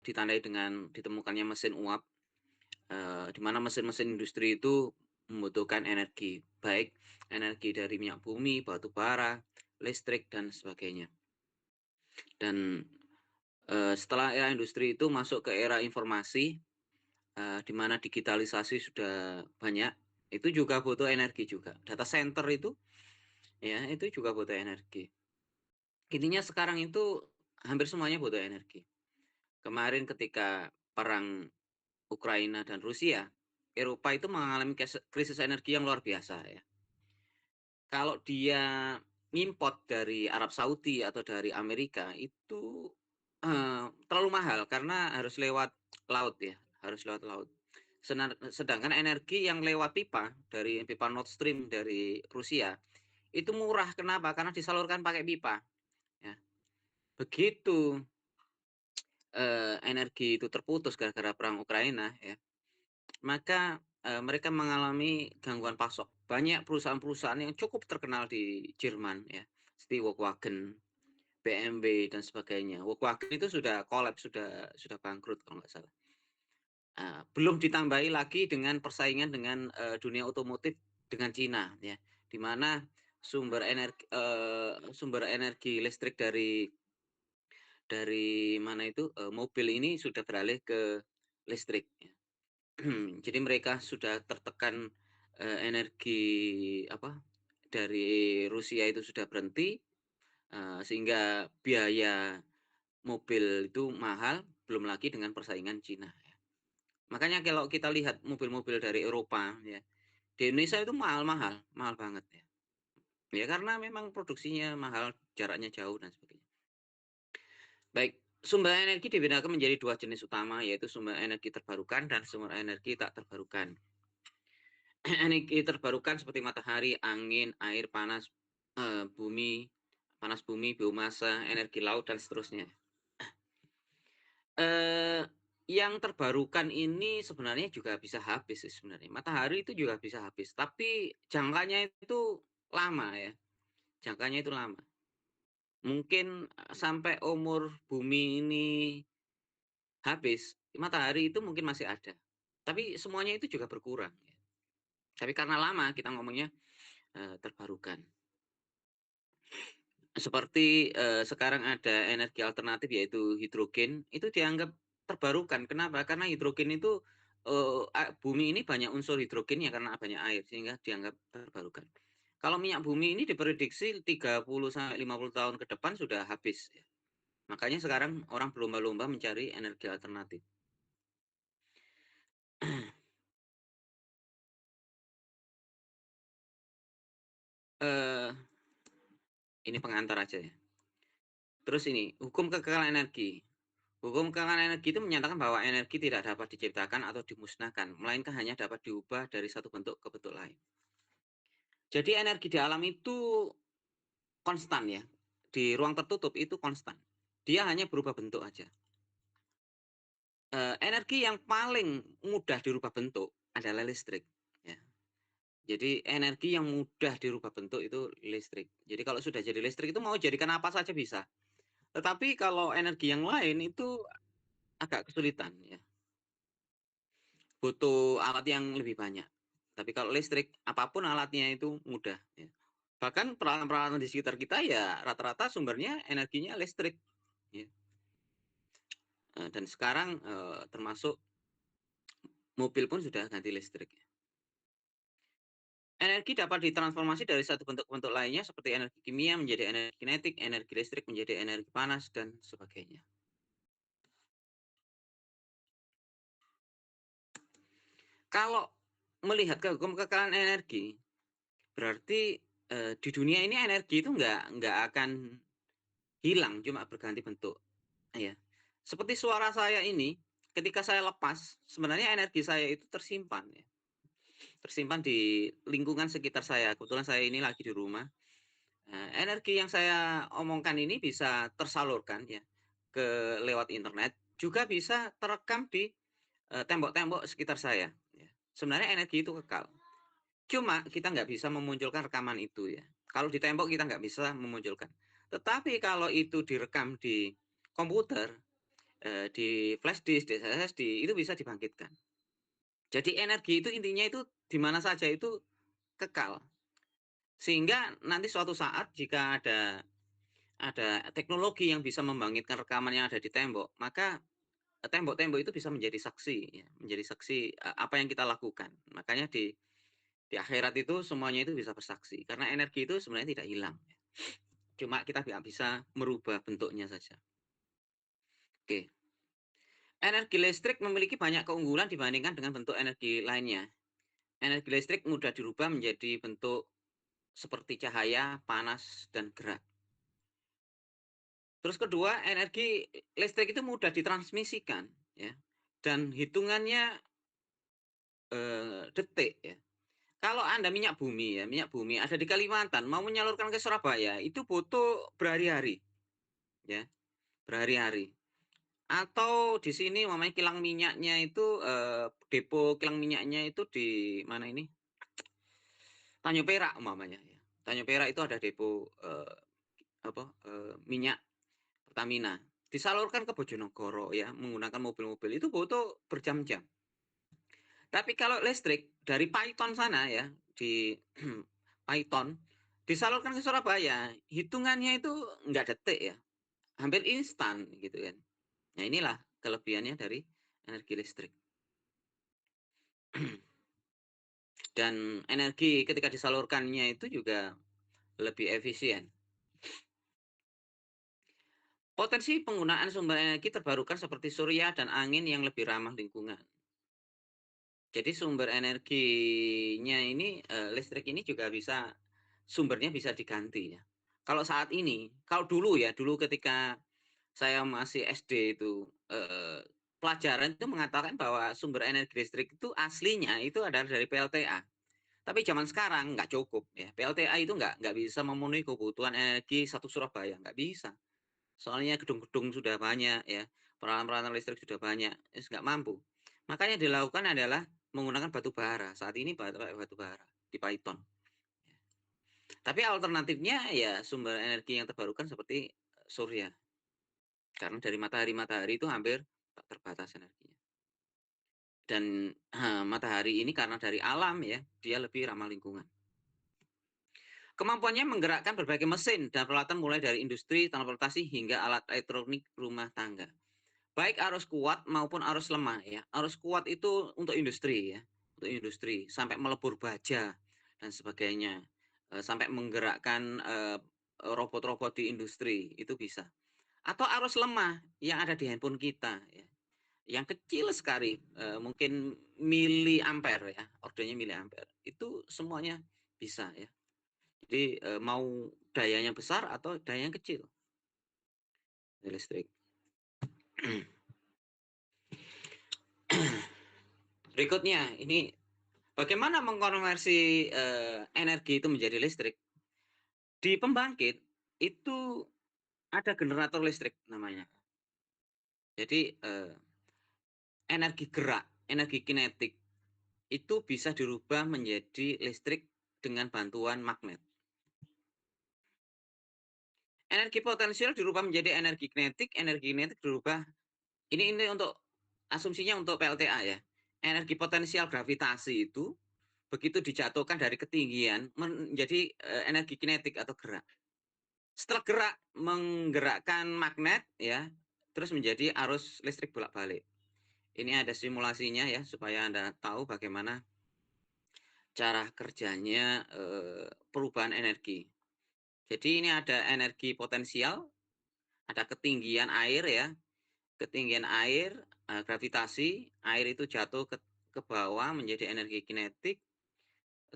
ditandai dengan ditemukannya mesin uap, di mana mesin-mesin industri itu membutuhkan energi, baik energi dari minyak bumi, batu bara, listrik, dan sebagainya. Dan setelah era industri itu masuk ke era informasi, di mana digitalisasi sudah banyak, itu juga butuh energi juga. Data center itu, ya itu juga butuh energi. Intinya sekarang itu hampir semuanya butuh energi. Kemarin ketika perang Ukraina dan Rusia, Eropa itu mengalami krisis energi yang luar biasa ya. Kalau dia ngimport dari Arab Saudi atau dari Amerika itu terlalu mahal karena harus lewat laut ya, harus lewat laut. Sedangkan energi yang lewat pipa dari pipa Nord Stream dari Rusia itu murah. Kenapa? Karena disalurkan pakai pipa. Ya. Begitu energi itu terputus gara-gara perang Ukraina ya, maka mereka mengalami gangguan pasok. Banyak perusahaan-perusahaan yang cukup terkenal di Jerman ya, seperti Volkswagen, BMW dan sebagainya. Volkswagen itu sudah kolaps, sudah bangkrut kalau nggak salah. Belum ditambahi lagi dengan persaingan dengan dunia otomotif dengan Cina ya, di mana sumber energi listrik dari mana itu mobil ini sudah beralih ke listrik. Ya. Jadi mereka sudah tertekan energi apa dari Rusia itu sudah berhenti, sehingga biaya mobil itu mahal, belum lagi dengan persaingan Cina. Ya. Makanya kalau kita lihat mobil-mobil dari Eropa ya, di Indonesia itu mahal-mahal, mahal banget ya. Ya karena memang produksinya mahal, jaraknya jauh dan sebagainya. Baik, sumber energi dibedakan menjadi dua jenis utama, yaitu sumber energi terbarukan dan sumber energi tak terbarukan. Energi terbarukan seperti matahari, angin, air, panas bumi, biomasa, energi laut, dan seterusnya. Eh, yang terbarukan ini sebenarnya juga bisa habis sebenarnya. Matahari itu juga bisa habis, tapi jangkanya itu lama ya. Jangkanya itu lama. Mungkin sampai umur bumi ini habis, matahari itu mungkin masih ada. Tapi semuanya itu juga berkurang. Ya. Tapi karena lama kita ngomongnya terbarukan. Seperti sekarang ada energi alternatif yaitu hidrogen, itu dianggap terbarukan. Kenapa? Karena hidrogen itu bumi ini banyak unsur hidrogennya karena banyak air sehingga dianggap terbarukan. Kalau minyak bumi ini diprediksi 30 sampai 50 tahun ke depan sudah habis ya. Makanya sekarang orang berlomba-lomba mencari energi alternatif. eh ini pengantar aja ya. Terus ini, hukum kekekalan energi. Hukum kekekalan energi itu menyatakan bahwa energi tidak dapat diciptakan atau dimusnahkan, melainkan hanya dapat diubah dari satu bentuk ke bentuk lain. Jadi energi di alam itu konstan ya. Di ruang tertutup itu konstan. Dia hanya berubah bentuk aja. Energi yang paling mudah dirubah bentuk adalah listrik. Ya. Jadi energi yang mudah dirubah bentuk itu listrik. Jadi kalau sudah jadi listrik itu mau jadikan apa saja bisa. Tetapi kalau energi yang lain itu agak kesulitan ya. Butuh alat yang lebih banyak. Tapi kalau listrik, apapun alatnya itu mudah. Ya. Bahkan peralatan-peralatan di sekitar kita ya rata-rata sumbernya energinya listrik. Ya. Dan sekarang termasuk mobil pun sudah ganti listrik. Energi dapat ditransformasi dari satu bentuk ke bentuk lainnya seperti energi kimia menjadi energi kinetik, energi listrik menjadi energi panas, dan sebagainya. Kalau melihat ke hukum kekekalan energi, berarti di dunia ini energi itu nggak akan hilang, cuma berganti bentuk. Ya. Seperti suara saya ini, ketika saya lepas, sebenarnya energi saya itu tersimpan. Ya. Tersimpan di lingkungan sekitar saya. Kebetulan saya ini lagi di rumah. Energi yang saya omongkan ini bisa tersalurkan ya ke lewat internet, juga bisa terekam di tembok-tembok sekitar saya. Ya. Sebenarnya energi itu kekal. Cuma kita nggak bisa memunculkan rekaman itu ya. Kalau di tembok kita nggak bisa memunculkan. Tetapi kalau itu direkam di komputer, di flash disk, di SSD, itu bisa dibangkitkan. Jadi energi itu intinya itu di mana saja itu kekal. Sehingga nanti suatu saat jika ada teknologi yang bisa membangkitkan rekaman yang ada di tembok, maka tembok-tembok itu bisa menjadi saksi ya, menjadi saksi apa yang kita lakukan. Makanya di akhirat itu semuanya itu bisa bersaksi karena energi itu sebenarnya tidak hilang. Cuma kita nggak bisa merubah bentuknya saja. Oke. Energi listrik memiliki banyak keunggulan dibandingkan dengan bentuk energi lainnya. Energi listrik mudah dirubah menjadi bentuk seperti cahaya, panas, dan gerak. Terus kedua, energi listrik itu mudah ditransmisikan, ya, dan hitungannya detik, ya. Kalau Anda minyak bumi ada di Kalimantan, mau menyalurkan ke Surabaya itu butuh berhari-hari, ya, berhari-hari. Atau di sini umpamanya kilang minyaknya itu, depo kilang minyaknya itu di mana ini, Tanjung Perak umpamanya ya. Tanjung Perak itu ada depo, minyak Pertamina. Disalurkan ke Bojonegoro ya, menggunakan mobil-mobil itu butuh berjam-jam. Tapi kalau listrik dari Python sana ya, di Python, disalurkan ke Surabaya, hitungannya itu nggak detik ya, hampir instan gitu kan. Nah inilah kelebihannya dari energi listrik. Dan energi ketika disalurkannya itu juga lebih efisien. Potensi penggunaan sumber energi terbarukan seperti surya dan angin yang lebih ramah lingkungan. Jadi sumber energinya ini, listrik ini juga bisa sumbernya bisa diganti ya. Kalau saat ini, kalau dulu ya, dulu ketika saya masih SD itu, pelajaran itu mengatakan bahwa sumber energi listrik itu aslinya itu adalah dari PLTA. Tapi zaman sekarang nggak cukup ya, PLTA itu nggak bisa memenuhi kebutuhan energi satu Surabaya, nggak bisa. Soalnya gedung-gedung sudah banyak ya, peralatan-peralatan listrik sudah banyak, nggak mampu. Makanya dilakukan adalah menggunakan batu bara, saat ini batu bara di Python. Tapi alternatifnya ya sumber energi yang terbarukan seperti surya. Karena dari matahari itu hampir tak terbatas energinya. Dan matahari ini karena dari alam ya, dia lebih ramah lingkungan. Kemampuannya menggerakkan berbagai mesin dan peralatan mulai dari industri, transportasi hingga alat elektronik rumah tangga. Baik arus kuat maupun arus lemah ya. Arus kuat itu untuk industri ya, untuk industri sampai melebur baja dan sebagainya, sampai menggerakkan, robot-robot di industri itu bisa. Atau arus lemah yang ada di handphone kita ya, yang kecil sekali, mungkin miliampere ya, ordernya miliampere, itu semuanya bisa ya. Jadi, mau dayanya besar atau dayanya kecil, listrik. Berikutnya, ini bagaimana mengkonversi, energi itu menjadi listrik? Di pembangkit itu ada generator listrik namanya. Jadi, energi gerak, energi kinetik itu bisa dirubah menjadi listrik dengan bantuan magnet. Energi potensial dirubah menjadi energi kinetik dirubah ini untuk asumsinya untuk PLTA ya. Energi potensial gravitasi itu begitu dijatuhkan dari ketinggian menjadi, energi kinetik atau gerak. Setelah gerak menggerakkan magnet ya, terus menjadi arus listrik bolak-balik. Ini ada simulasinya ya supaya Anda tahu bagaimana cara kerjanya, perubahan energi. Jadi ini ada energi potensial, ada ketinggian air ya, ketinggian air, gravitasi, air itu jatuh ke bawah menjadi energi kinetik,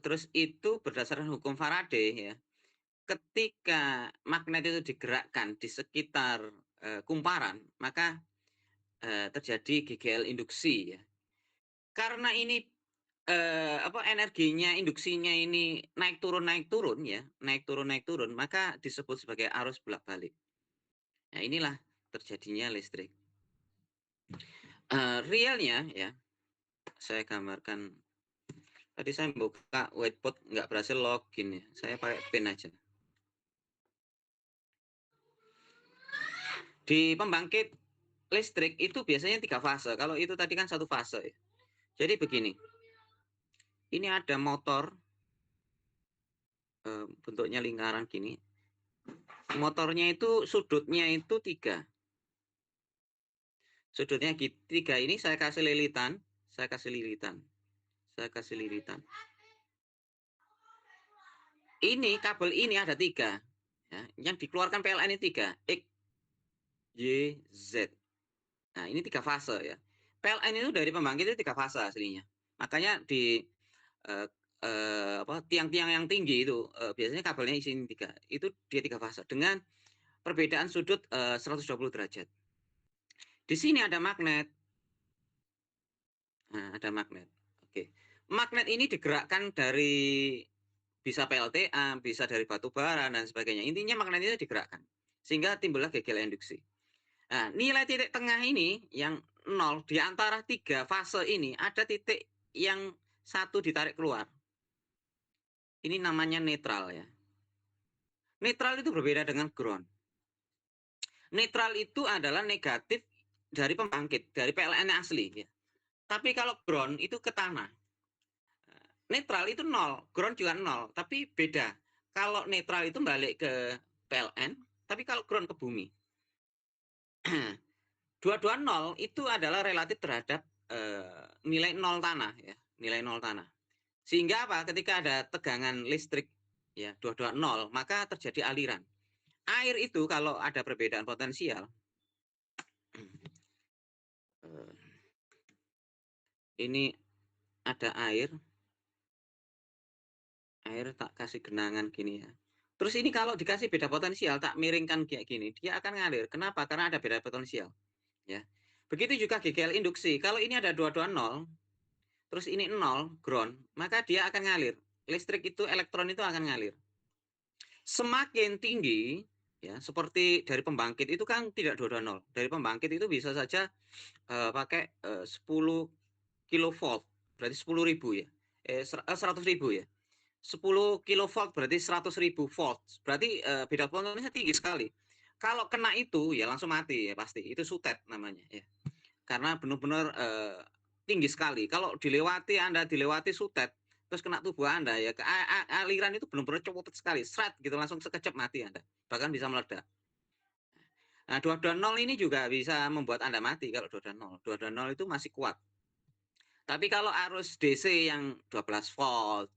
terus itu berdasarkan hukum Faraday ya, ketika magnet itu digerakkan di sekitar, kumparan, maka, terjadi GGL induksi ya. Karena ini, energinya, induksinya ini naik turun ya, naik turun, maka disebut sebagai arus bolak-balik. Nah inilah terjadinya listrik. Realnya ya, saya gambarkan. Tadi saya buka whiteboard nggak berhasil login ya, saya pakai pin aja. Di pembangkit listrik itu biasanya 3 fase. Kalau itu tadi kan 1 fase ya. Jadi begini. Ini ada motor bentuknya lingkaran gini. Motornya itu sudutnya itu 3. Sudutnya 3 ini saya kasih lilitan, saya kasih lilitan. Saya kasih lilitan. Ini kabel ini ada 3. Ya, yang dikeluarkan PLN ini 3, X, Y, Z. Nah, ini 3 fase ya. PLN itu dari pembangkit itu 3 fase aslinya. Makanya di tiang-tiang yang tinggi itu biasanya kabelnya isinya 3. Itu dia 3 fase dengan perbedaan sudut 120 derajat. Di sini ada magnet. Nah, ada magnet. Oke. Magnet ini digerakkan dari bisa PLTA, bisa dari batu bara dan sebagainya. Intinya magnet itu digerakkan sehingga timbullah gegel induksi. Nah, nilai titik tengah ini yang 0 di antara 3 fase ini ada titik yang 1 ditarik keluar. Ini namanya netral ya. Netral itu berbeda dengan ground. Netral itu adalah negatif dari pembangkit, dari PLN asli ya. Tapi kalau ground itu ke tanah. Netral itu 0, ground juga 0, tapi beda. Kalau netral itu balik ke PLN, tapi kalau ground ke bumi. 220 itu adalah relatif terhadap nilai 0 tanah ya, nilai 0 tanah. Sehingga apa? Ketika ada tegangan listrik ya 220, maka terjadi aliran. Air itu kalau ada perbedaan potensial ini ada air tak kasih genangan gini ya. Terus ini kalau dikasih beda potensial tak miringkan kayak gini, dia akan ngalir. Kenapa? Karena ada beda potensial. Ya. Begitu juga GGL induksi. Kalau ini ada 220, terus ini 0 ground, maka dia akan ngalir. Listrik itu, elektron itu akan ngalir. Semakin tinggi ya, seperti dari pembangkit itu kan tidak 220. Dari pembangkit itu bisa saja pakai 10 kilovolt, berarti 10.000 ya. 100.000 ya. 10 kilovolt berarti 100.000 volt. Berarti beda potensinya tinggi sekali. Kalau kena itu ya langsung mati ya pasti. Itu sutet namanya ya. Karena benar-benar tinggi sekali. Kalau Anda dilewati sutet terus kena tubuh Anda ya aliran itu benar-benar cepet sekali. Seret gitu langsung sekejap mati Anda. Bahkan bisa meledak. Nah, 220 ini juga bisa membuat Anda mati kalau 220. 220 itu masih kuat. Tapi kalau arus DC yang 12 volt,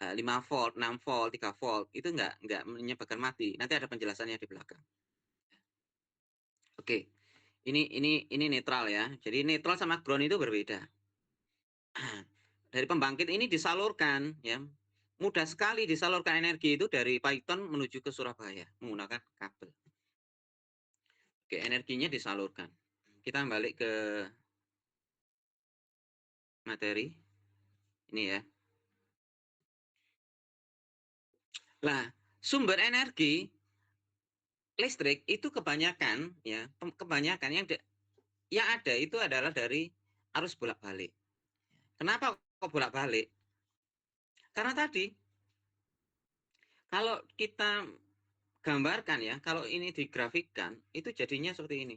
5 volt, 6 volt, 3 volt itu enggak menyebabkan mati. Nanti ada penjelasannya di belakang. Oke. Ini netral ya. Jadi netral sama ground itu berbeda. Dari pembangkit ini disalurkan ya. Mudah sekali disalurkan energi itu dari Paiton menuju ke Surabaya menggunakan kabel. Oke, energinya disalurkan. Kita balik ke materi. Ini ya. Nah, sumber energi listrik itu kebanyakan ya, kebanyakan yang ada itu adalah dari arus bolak-balik. Kenapa kok bolak-balik? Karena tadi kalau kita gambarkan ya, kalau ini digrafikkan itu jadinya seperti ini.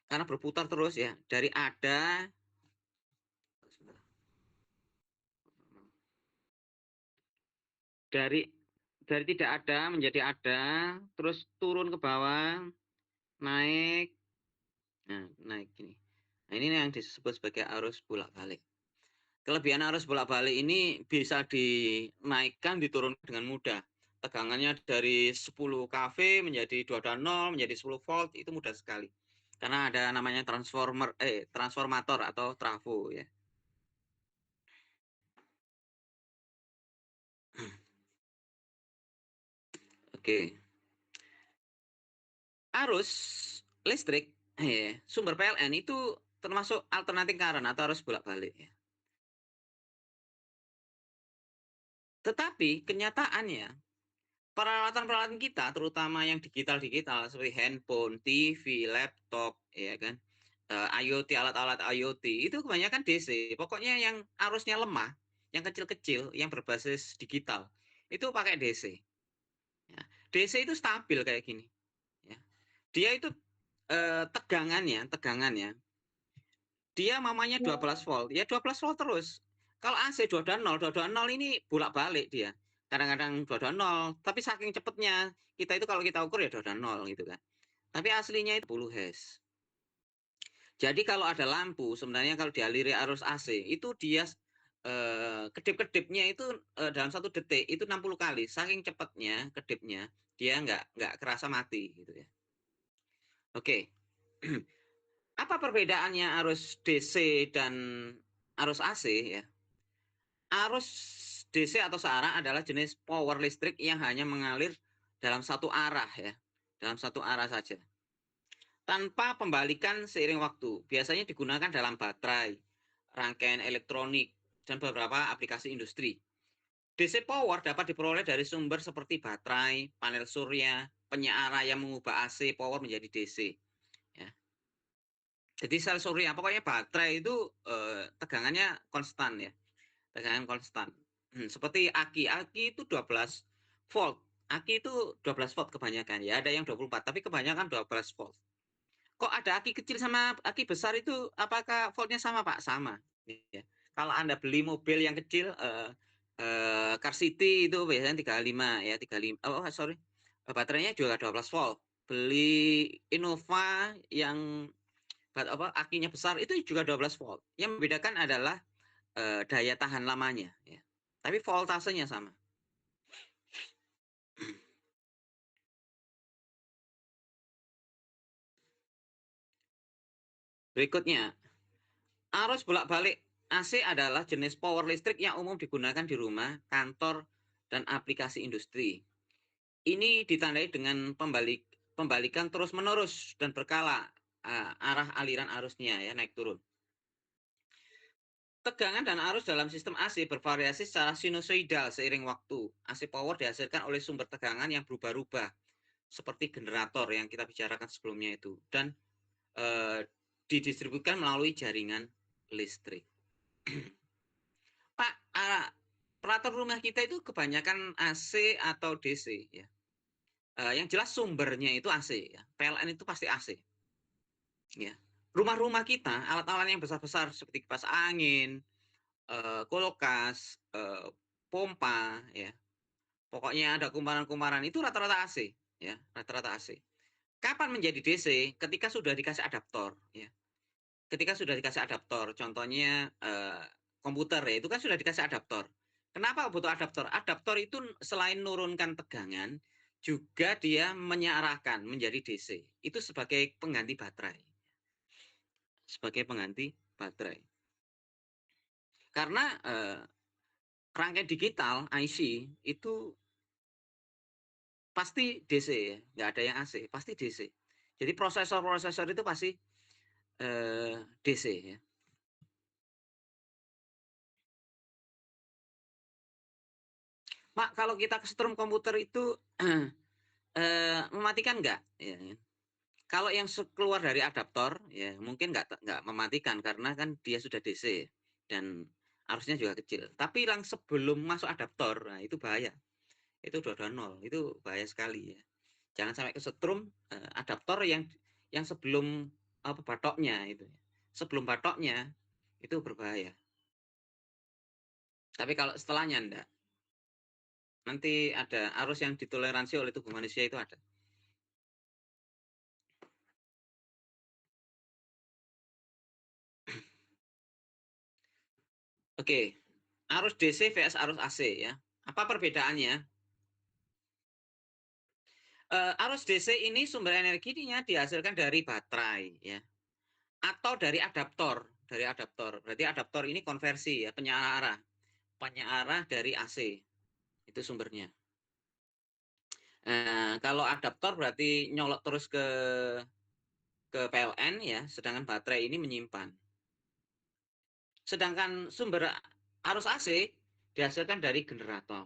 Karena berputar terus ya, dari ada dari tidak ada menjadi ada, terus turun ke bawah, naik, nah naik gini. Nah, ini yang disebut sebagai arus bolak-balik. Kelebihan arus bolak-balik ini bisa dinaikkan, diturunkan dengan mudah. Tegangannya dari 10 kV menjadi 220 menjadi 10 volt itu mudah sekali. Karena ada namanya transformator atau trafo ya. Oke. Arus listrik sumber PLN itu termasuk alternating current atau arus bolak-balik ya. Tetapi kenyataannya peralatan-peralatan kita terutama yang digital seperti handphone, TV, laptop ya kan, IoT, alat-alat IoT itu kebanyakan DC. Pokoknya yang arusnya lemah, yang kecil-kecil, yang berbasis digital itu pakai DC. Ya. DC itu stabil kayak gini. Ya. Dia itu tegangannya dia mamanya 12 volt, ya 12 volt terus. Kalau AC 220 ini bolak-balik dia. Kadang-kadang 220, tapi saking cepatnya kita itu kalau kita ukur ya 220 gitu kan. Tapi aslinya itu 10 Hz. Jadi kalau ada lampu, sebenarnya kalau dialiri arus AC itu dia kedip-kedipnya itu dalam 1 detik itu 60 kali. Saking cepatnya kedipnya, dia nggak kerasa mati gitu ya. Oke. Apa perbedaannya arus DC dan arus AC ya? Arus DC atau searah adalah jenis power listrik yang hanya mengalir dalam satu arah ya, dalam satu arah saja. Tanpa pembalikan seiring waktu. Biasanya digunakan dalam baterai, rangkaian elektronik, dan beberapa aplikasi industri. DC power dapat diperoleh dari sumber seperti baterai, panel surya, penyearah yang mengubah AC power menjadi DC. Ya. Jadi sel surya, pokoknya baterai itu tegangannya konstan ya, tegangan konstan. Seperti aki itu 12 volt. Aki itu 12 volt kebanyakan ya, ada yang 24, tapi kebanyakan 12 volt. Kok ada aki kecil sama aki besar itu apakah voltnya sama Pak? Sama. Ya. Kalau Anda beli mobil yang kecil Car City itu biasanya 35 ya, 35. Oh, sorry. Baterainya juga 12 volt. Beli Innova yang akinya besar itu juga 12 volt. Yang membedakan adalah daya tahan lamanya ya. Tapi voltasenya sama. Berikutnya, arus bolak-balik AC adalah jenis power listrik yang umum digunakan di rumah, kantor, dan aplikasi industri. Ini ditandai dengan pembalikan terus-menerus dan berkala arah aliran arusnya ya, naik turun. Tegangan dan arus dalam sistem AC bervariasi secara sinusoidal seiring waktu. AC power dihasilkan oleh sumber tegangan yang berubah-ubah, seperti generator yang kita bicarakan sebelumnya itu, dan didistribusikan melalui jaringan listrik. Pak, peralatan rumah kita itu kebanyakan AC atau DC ya. Yang jelas sumbernya itu AC ya. PLN itu pasti AC. Ya. Rumah-rumah kita, alat-alat yang besar-besar seperti kipas angin, kulkas, pompa ya. Pokoknya ada kumparan-kumparan itu rata-rata AC ya, rata-rata AC. Kapan menjadi DC? Ketika sudah dikasih adaptor ya. Ketika sudah dikasih adaptor, contohnya komputer ya, itu kan sudah dikasih adaptor. Kenapa butuh adaptor? Adaptor itu selain menurunkan tegangan, juga dia menyearahkan menjadi DC. Itu sebagai pengganti baterai. Sebagai pengganti baterai. Karena rangkaian digital IC itu pasti DC ya, nggak ada yang AC, pasti DC. Jadi prosesor-prosesor itu pasti DC ya. Pak, kalau kita kesetrum komputer itu mematikan nggak? Ya. Kalau yang keluar dari adaptor, ya mungkin nggak mematikan karena kan dia sudah DC dan arusnya juga kecil. Tapi yang sebelum masuk adaptor, nah itu bahaya. Itu udah nol, itu bahaya sekali ya. Jangan sampai kesetrum adaptor yang sebelum batoknya itu. Sebelum batoknya itu berbahaya. Tapi kalau setelahnya enggak. Nanti ada arus yang ditoleransi oleh tubuh manusia itu ada. Oke, arus DC vs arus AC ya. Apa perbedaannya? Arus DC ini sumber energinya dihasilkan dari baterai ya, atau dari adaptor. Dari adaptor. Berarti adaptor ini konversi ya, penyearah dari AC. Itu sumbernya. Kalau adaptor berarti nyolok terus ke PLN ya, sedangkan baterai ini menyimpan. Sedangkan sumber arus AC dihasilkan dari generator.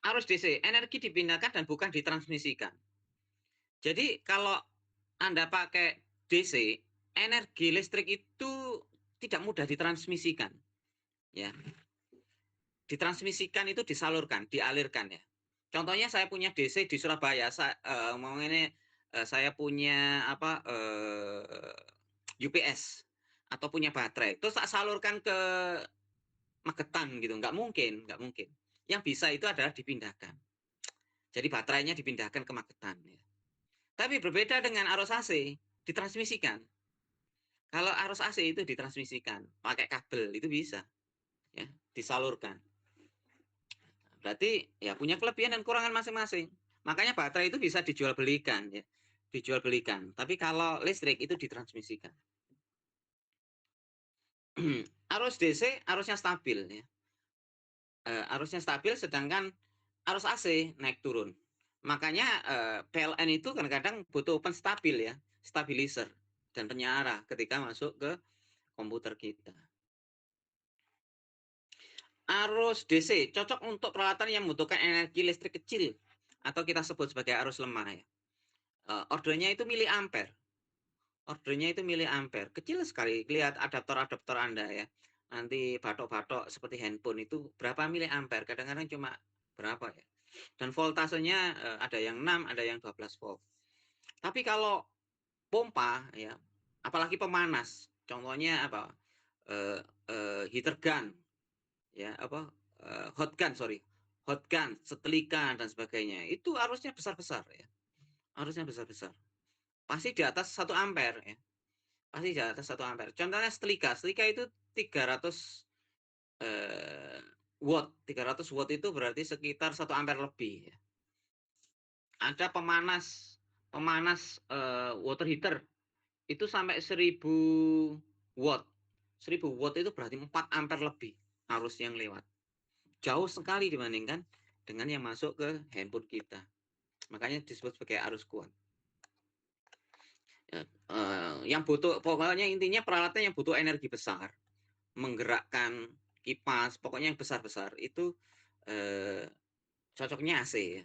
Arus DC, energi dipindahkan dan bukan ditransmisikan. Jadi kalau Anda pakai DC, energi listrik itu tidak mudah ditransmisikan. Ya. Ditransmisikan itu disalurkan, dialirkan ya. Contohnya saya punya DC di Surabaya, saya punya apa, UPS atau punya baterai, terus tak salurkan ke Magetan gitu, nggak mungkin, nggak mungkin. Yang bisa itu adalah dipindahkan. Jadi baterainya dipindahkan ke Magetan ya. Tapi berbeda dengan arus AC, ditransmisikan. Kalau arus AC itu ditransmisikan pakai kabel itu bisa ya, disalurkan. Berarti ya punya kelebihan dan kekurangan masing-masing. Makanya baterai itu bisa dijual belikan ya. Dijual belikan. Tapi kalau listrik itu ditransmisikan. Arus DC arusnya stabil ya. Arusnya stabil sedangkan arus AC naik turun. Makanya PLN itu kadang-kadang butuh open stabil ya, stabilizer dan penyarah ketika masuk ke komputer kita. Arus DC cocok untuk peralatan yang membutuhkan energi listrik kecil atau kita sebut sebagai arus lemah ya. Ordernya itu miliampere. Ordernya itu miliampere. Kecil sekali. Lihat adaptor-adaptor Anda ya. Nanti batok-batok seperti handphone itu berapa miliampere. Kadang-kadang cuma berapa ya. Dan voltasenya ada yang 6, ada yang 12 volt. Tapi kalau pompa ya, apalagi pemanas. Contohnya apa? Heater gun ya, apa? Hot gun, sorry. Hot gun, setrika dan sebagainya. Itu arusnya besar-besar ya. Arusnya besar-besar. Pasti di atas 1 ampere ya. Pasti di atas 1 ampere. Contohnya setrika. Setrika itu 300 watt. 300 watt itu berarti sekitar 1 ampere lebih ya. Ada pemanas water heater itu sampai 1000 watt. 1000 watt itu berarti 4 ampere lebih arus yang lewat. Jauh sekali dibandingkan dengan yang masuk ke handphone kita. Makanya disebut sebagai arus kuat. Yang butuh, pokoknya intinya peralatan yang butuh energi besar, menggerakkan kipas, pokoknya yang besar-besar itu cocoknya AC ya.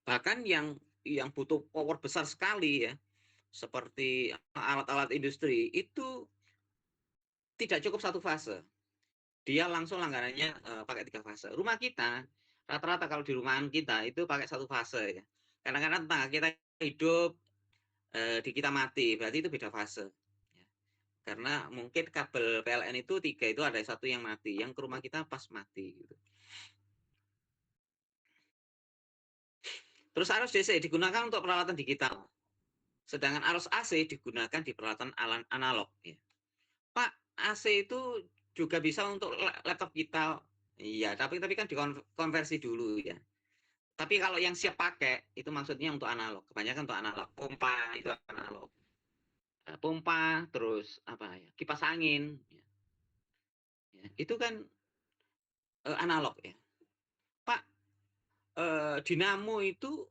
Bahkan yang butuh power besar sekali ya, seperti alat-alat industri itu tidak cukup 1 fase. Dia langsung langganannya pakai 3 fase. Rumah kita rata-rata kalau di rumahan kita itu pakai 1 fase ya. Kadang-kadang tetangga kita hidup di kita mati, berarti itu beda fase. Karena mungkin kabel PLN itu 3 itu ada 1 yang mati, yang ke rumah kita pas mati gitu. Terus arus DC digunakan untuk peralatan digital. Sedangkan arus AC digunakan di peralatan analog ya. Pak, AC itu juga bisa untuk laptop kita. Iya, tapi kan dikonversi dulu ya. Tapi kalau yang siap pakai itu maksudnya untuk analog. Kebanyakan untuk analog. Pompa itu analog. Pompa terus apa ya? Kipas angin ya. Itu kan analog ya. Pak, dinamo itu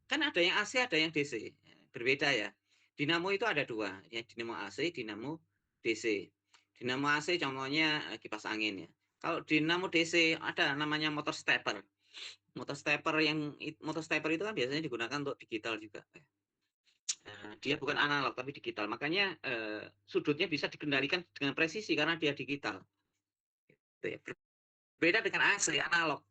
kan ada yang AC, ada yang DC. Berbeda ya. Dinamo itu ada 2, ya dinamo AC, dinamo DC. Dinamo AC contohnya kipas angin ya. Kalau dinamo DC ada namanya motor stepper. Motor stepper itu kan biasanya digunakan untuk digital juga. Dia bukan analog tapi digital. Makanya sudutnya bisa dikendalikan dengan presisi karena dia digital. Beda dengan AC analog.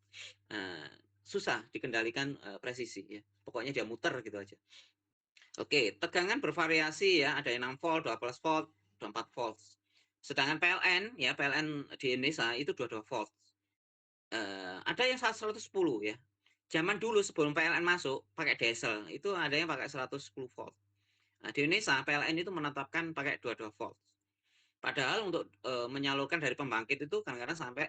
Susah dikendalikan presisi ya. Pokoknya dia muter gitu aja. Oke, tegangan bervariasi ya, ada yang 6 volt, 12 volt, 24 volt. Sedangkan PLN ya, PLN di Indonesia itu 22 volt. Ada yang 110 ya. Zaman dulu sebelum PLN masuk pakai diesel, itu ada yang pakai 110 volt. Nah, di Indonesia PLN itu menetapkan pakai 22 volt. Padahal untuk menyalurkan dari pembangkit itu kadang-kadang sampai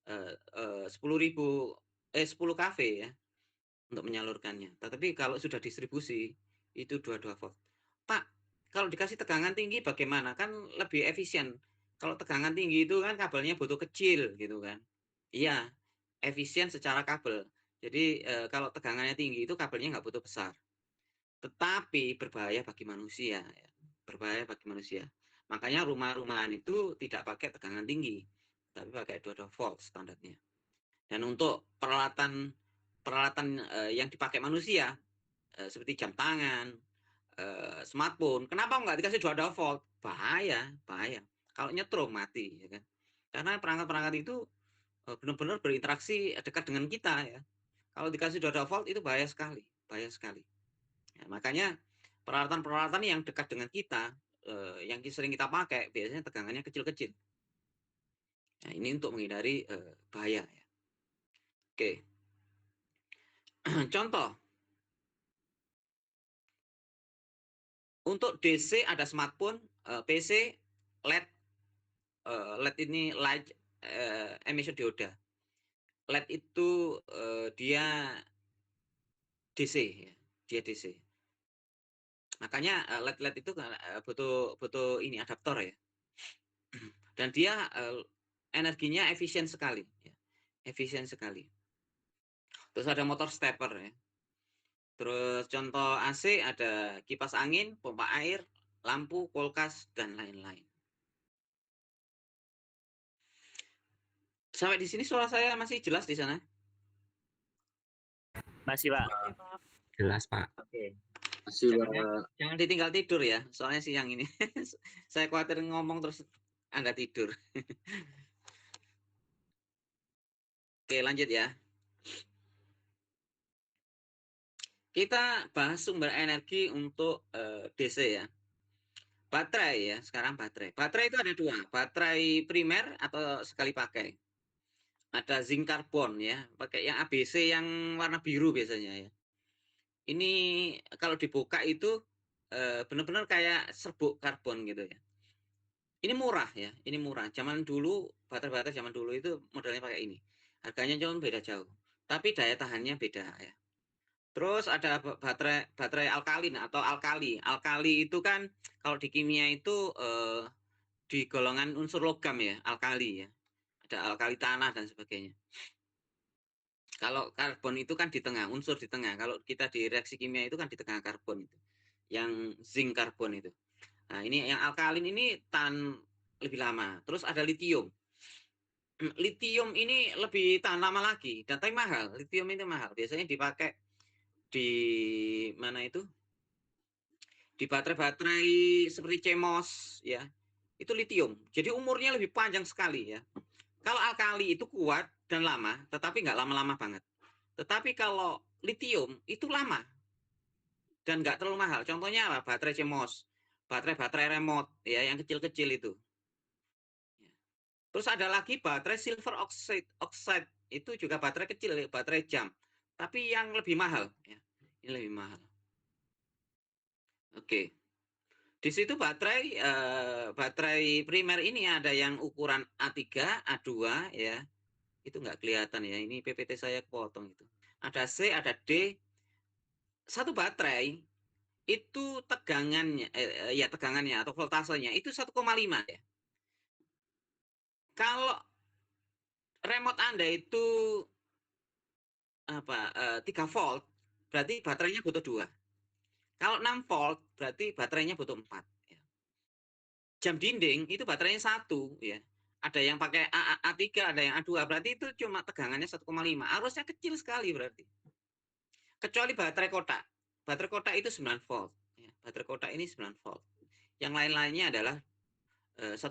10 kV ya untuk menyalurkannya. Tetapi kalau sudah distribusi itu 22 volt. Pak, kalau dikasih tegangan tinggi bagaimana? Kan lebih efisien. Kalau tegangan tinggi itu kan kabelnya butuh kecil gitu kan. Iya, efisien secara kabel. Jadi kalau tegangannya tinggi itu kabelnya nggak butuh besar. Tetapi berbahaya bagi manusia. Ya. Berbahaya bagi manusia. Makanya rumah-rumahan itu tidak pakai tegangan tinggi. Tapi pakai 22 volt standarnya. Dan untuk peralatan yang dipakai manusia seperti jam tangan, smartphone, kenapa nggak dikasih 22 volt? Bahaya, bahaya. Kalau nyetrum mati, ya kan? Karena perangkat-perangkat itu benar-benar berinteraksi dekat dengan kita ya. Kalau dikasih 2 volt itu bahaya sekali, bahaya sekali. Ya, makanya peralatan-peralatan yang dekat dengan kita, yang sering kita pakai biasanya tegangannya kecil-kecil. Nah, ini untuk menghindari bahaya. Ya. Oke, contoh untuk DC ada smartphone, PC, LED, LED ini light emission dioda. LED itu dia DC, ya. Dia DC. Makanya LED-LED itu butuh ini adaptor ya. Dan dia energinya efisien sekali, ya. Efisien sekali. Terus ada motor stepper ya. Terus contoh AC ada kipas angin, pompa air, lampu, kulkas dan lain-lain. Sampai di sini suara saya masih jelas di sana? Masih, Pak. Jelas, Pak. Oke. Jangan ditinggal tidur ya, soalnya siang ini. Saya khawatir ngomong terus Anda tidur. Oke, lanjut ya. Kita bahas sumber energi untuk DC ya. Baterai ya, sekarang baterai. Baterai itu ada 2, baterai primer atau sekali pakai. Ada zinc karbon ya, pakai yang ABC yang warna biru biasanya ya. Ini kalau dibuka itu benar-benar kayak serbuk karbon gitu ya. Ini murah ya, ini murah. Zaman dulu, baterai-baterai zaman dulu itu modelnya pakai ini. Harganya cuma beda jauh. Tapi daya tahannya beda ya. Terus ada baterai alkalin atau alkali. Alkali itu kan kalau di kimia itu di golongan unsur logam ya, alkali ya. Ada alkali tanah dan sebagainya. Kalau karbon itu kan di tengah, unsur di tengah. Kalau kita di reaksi kimia itu kan di tengah karbon itu. Yang zinc karbon itu. Nah, ini yang alkalin ini tahan lebih lama. Terus ada litium. Litium ini lebih tahan lama lagi, dan tapi mahal. Litium ini mahal. Biasanya dipakai di mana itu? Di baterai-baterai seperti CMOS ya. Itu litium. Jadi umurnya lebih panjang sekali ya. Kalau alkali itu kuat dan lama, tetapi nggak lama-lama banget. Tetapi kalau litium itu lama dan nggak terlalu mahal. Contohnya apa? Baterai CMOS, baterai-baterai remote ya, yang kecil-kecil itu. Terus ada lagi baterai silver oxide itu juga baterai kecil, baterai jam, tapi yang lebih mahal. Ya. Ini lebih mahal. Oke, di situ baterai primer ini ada yang ukuran A3, A2 ya, itu nggak kelihatan ya. Ini PPT saya potong itu. Ada C, ada D. Satu baterai itu tegangannya ya tegangannya atau voltasenya itu 1,5 ya. Kalau remote Anda itu 3 volt, berarti baterainya butuh 2. Kalau 6 volt, berarti baterainya butuh 4. Ya. Jam dinding itu baterainya 1 ya. Ada yang pakai A3, ada yang A2, berarti itu cuma tegangannya 1,5. Arusnya kecil sekali berarti. Kecuali baterai kotak. Baterai kotak itu 9 volt. Ya. Baterai kotak ini 9 volt. Yang lain-lainnya adalah 1,5.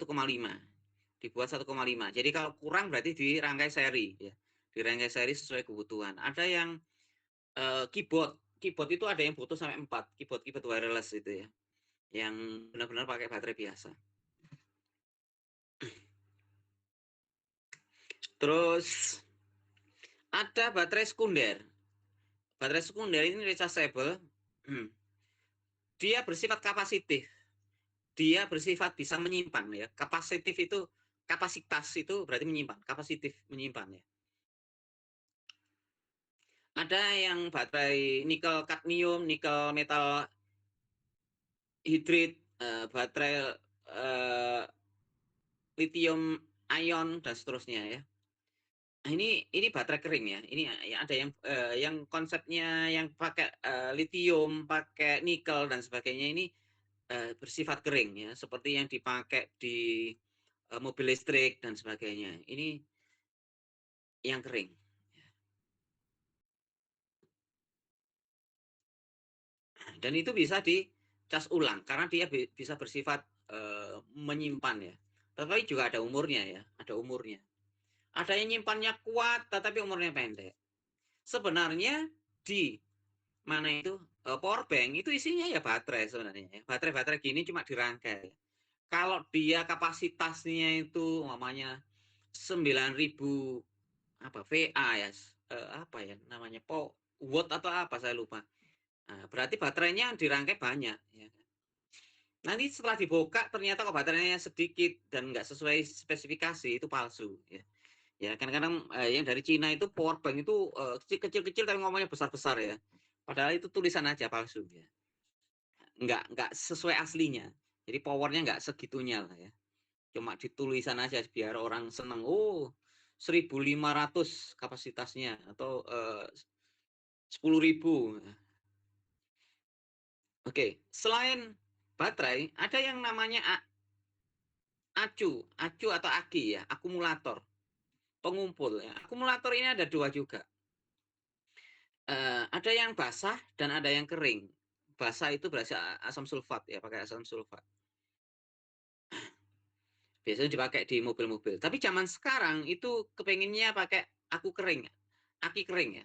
Dibuat 1,5. Jadi kalau kurang berarti dirangkai seri ya. Dirangkai seri sesuai kebutuhan. Ada yang keyboard itu ada yang butuh sampai 4, keyboard wireless itu ya, yang benar-benar pakai baterai biasa. Terus ada baterai sekunder. Baterai sekunder ini rechargeable. Dia bersifat kapasitif. Dia bersifat bisa menyimpan ya. Kapasitif itu, kapasitas itu berarti menyimpan, kapasitif menyimpan ya. Ada yang baterai nikel kadmium, nikel metal hidrid, baterai lithium ion dan seterusnya ya. Nah, ini baterai kering ya. Ini ada yang konsepnya yang pakai lithium, pakai nikel dan sebagainya ini bersifat kering ya, seperti yang dipakai di mobil listrik dan sebagainya. Ini yang kering. Dan itu bisa dicas ulang karena dia bisa bersifat menyimpan ya. Tetapi juga ada umurnya ya, ada umurnya. Ada yang nyimpannya kuat tetapi umurnya pendek. Sebenarnya di mana itu power bank itu isinya ya baterai sebenarnya. Baterai-baterai gini cuma dirangkai. Kalau dia kapasitasnya itu namanya 9.000 apa VA ya, apa ya namanya watt atau apa saya lupa. Nah, berarti baterainya dirangkai banyak. Ya. Nanti setelah dibuka ternyata kok baterainya sedikit dan nggak sesuai spesifikasi itu palsu. Ya. Ya kadang-kadang yang dari Cina itu power bank itu kecil-kecil tapi ngomongnya besar-besar ya. Padahal itu tulisan aja palsu ya. Nggak sesuai aslinya. Jadi powernya nggak segitunya lah ya. Cuma ditulisan aja biar orang seneng. Oh, 1.500 kapasitasnya atau 10.000. Oke, selain baterai ada yang namanya acu atau aki ya, akumulator, pengumpul ya. Akumulator ini ada dua juga. Ada yang basah dan ada yang kering. Basah itu berarti asam sulfat ya, pakai asam sulfat. Biasanya dipakai di mobil-mobil. Tapi zaman sekarang itu kepenginnya pakai aki kering ya.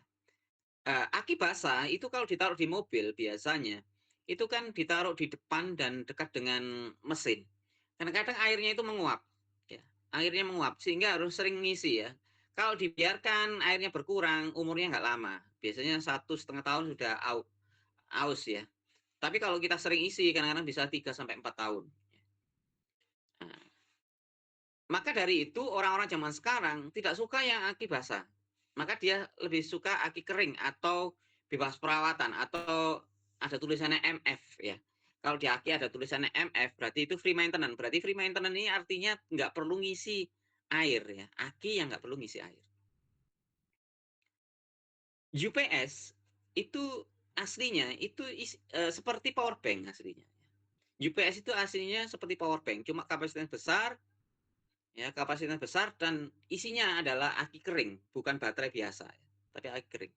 Aki basah itu kalau ditaruh di mobil biasanya itu kan ditaruh di depan dan dekat dengan mesin. Kadang-kadang airnya itu menguap, ya. Airnya menguap sehingga harus sering ngisi ya. Kalau dibiarkan airnya berkurang, umurnya nggak lama. Biasanya 1,5 tahun sudah aus ya. Tapi kalau kita sering isi, kadang-kadang bisa 3 sampai 4 tahun. Nah, maka dari itu orang-orang zaman sekarang tidak suka yang aki basah. Maka dia lebih suka aki kering atau bebas perawatan atau ada tulisannya MF ya. Kalau di aki ada tulisannya MF berarti itu free maintenance. Berarti free maintenance ini artinya nggak perlu ngisi air ya. Aki yang nggak perlu ngisi air. UPS itu aslinya itu seperti power bank aslinya. UPS itu aslinya seperti power bank, cuma kapasitasnya besar, ya kapasitas besar dan isinya adalah aki kering, bukan baterai biasa, ya, tapi aki kering.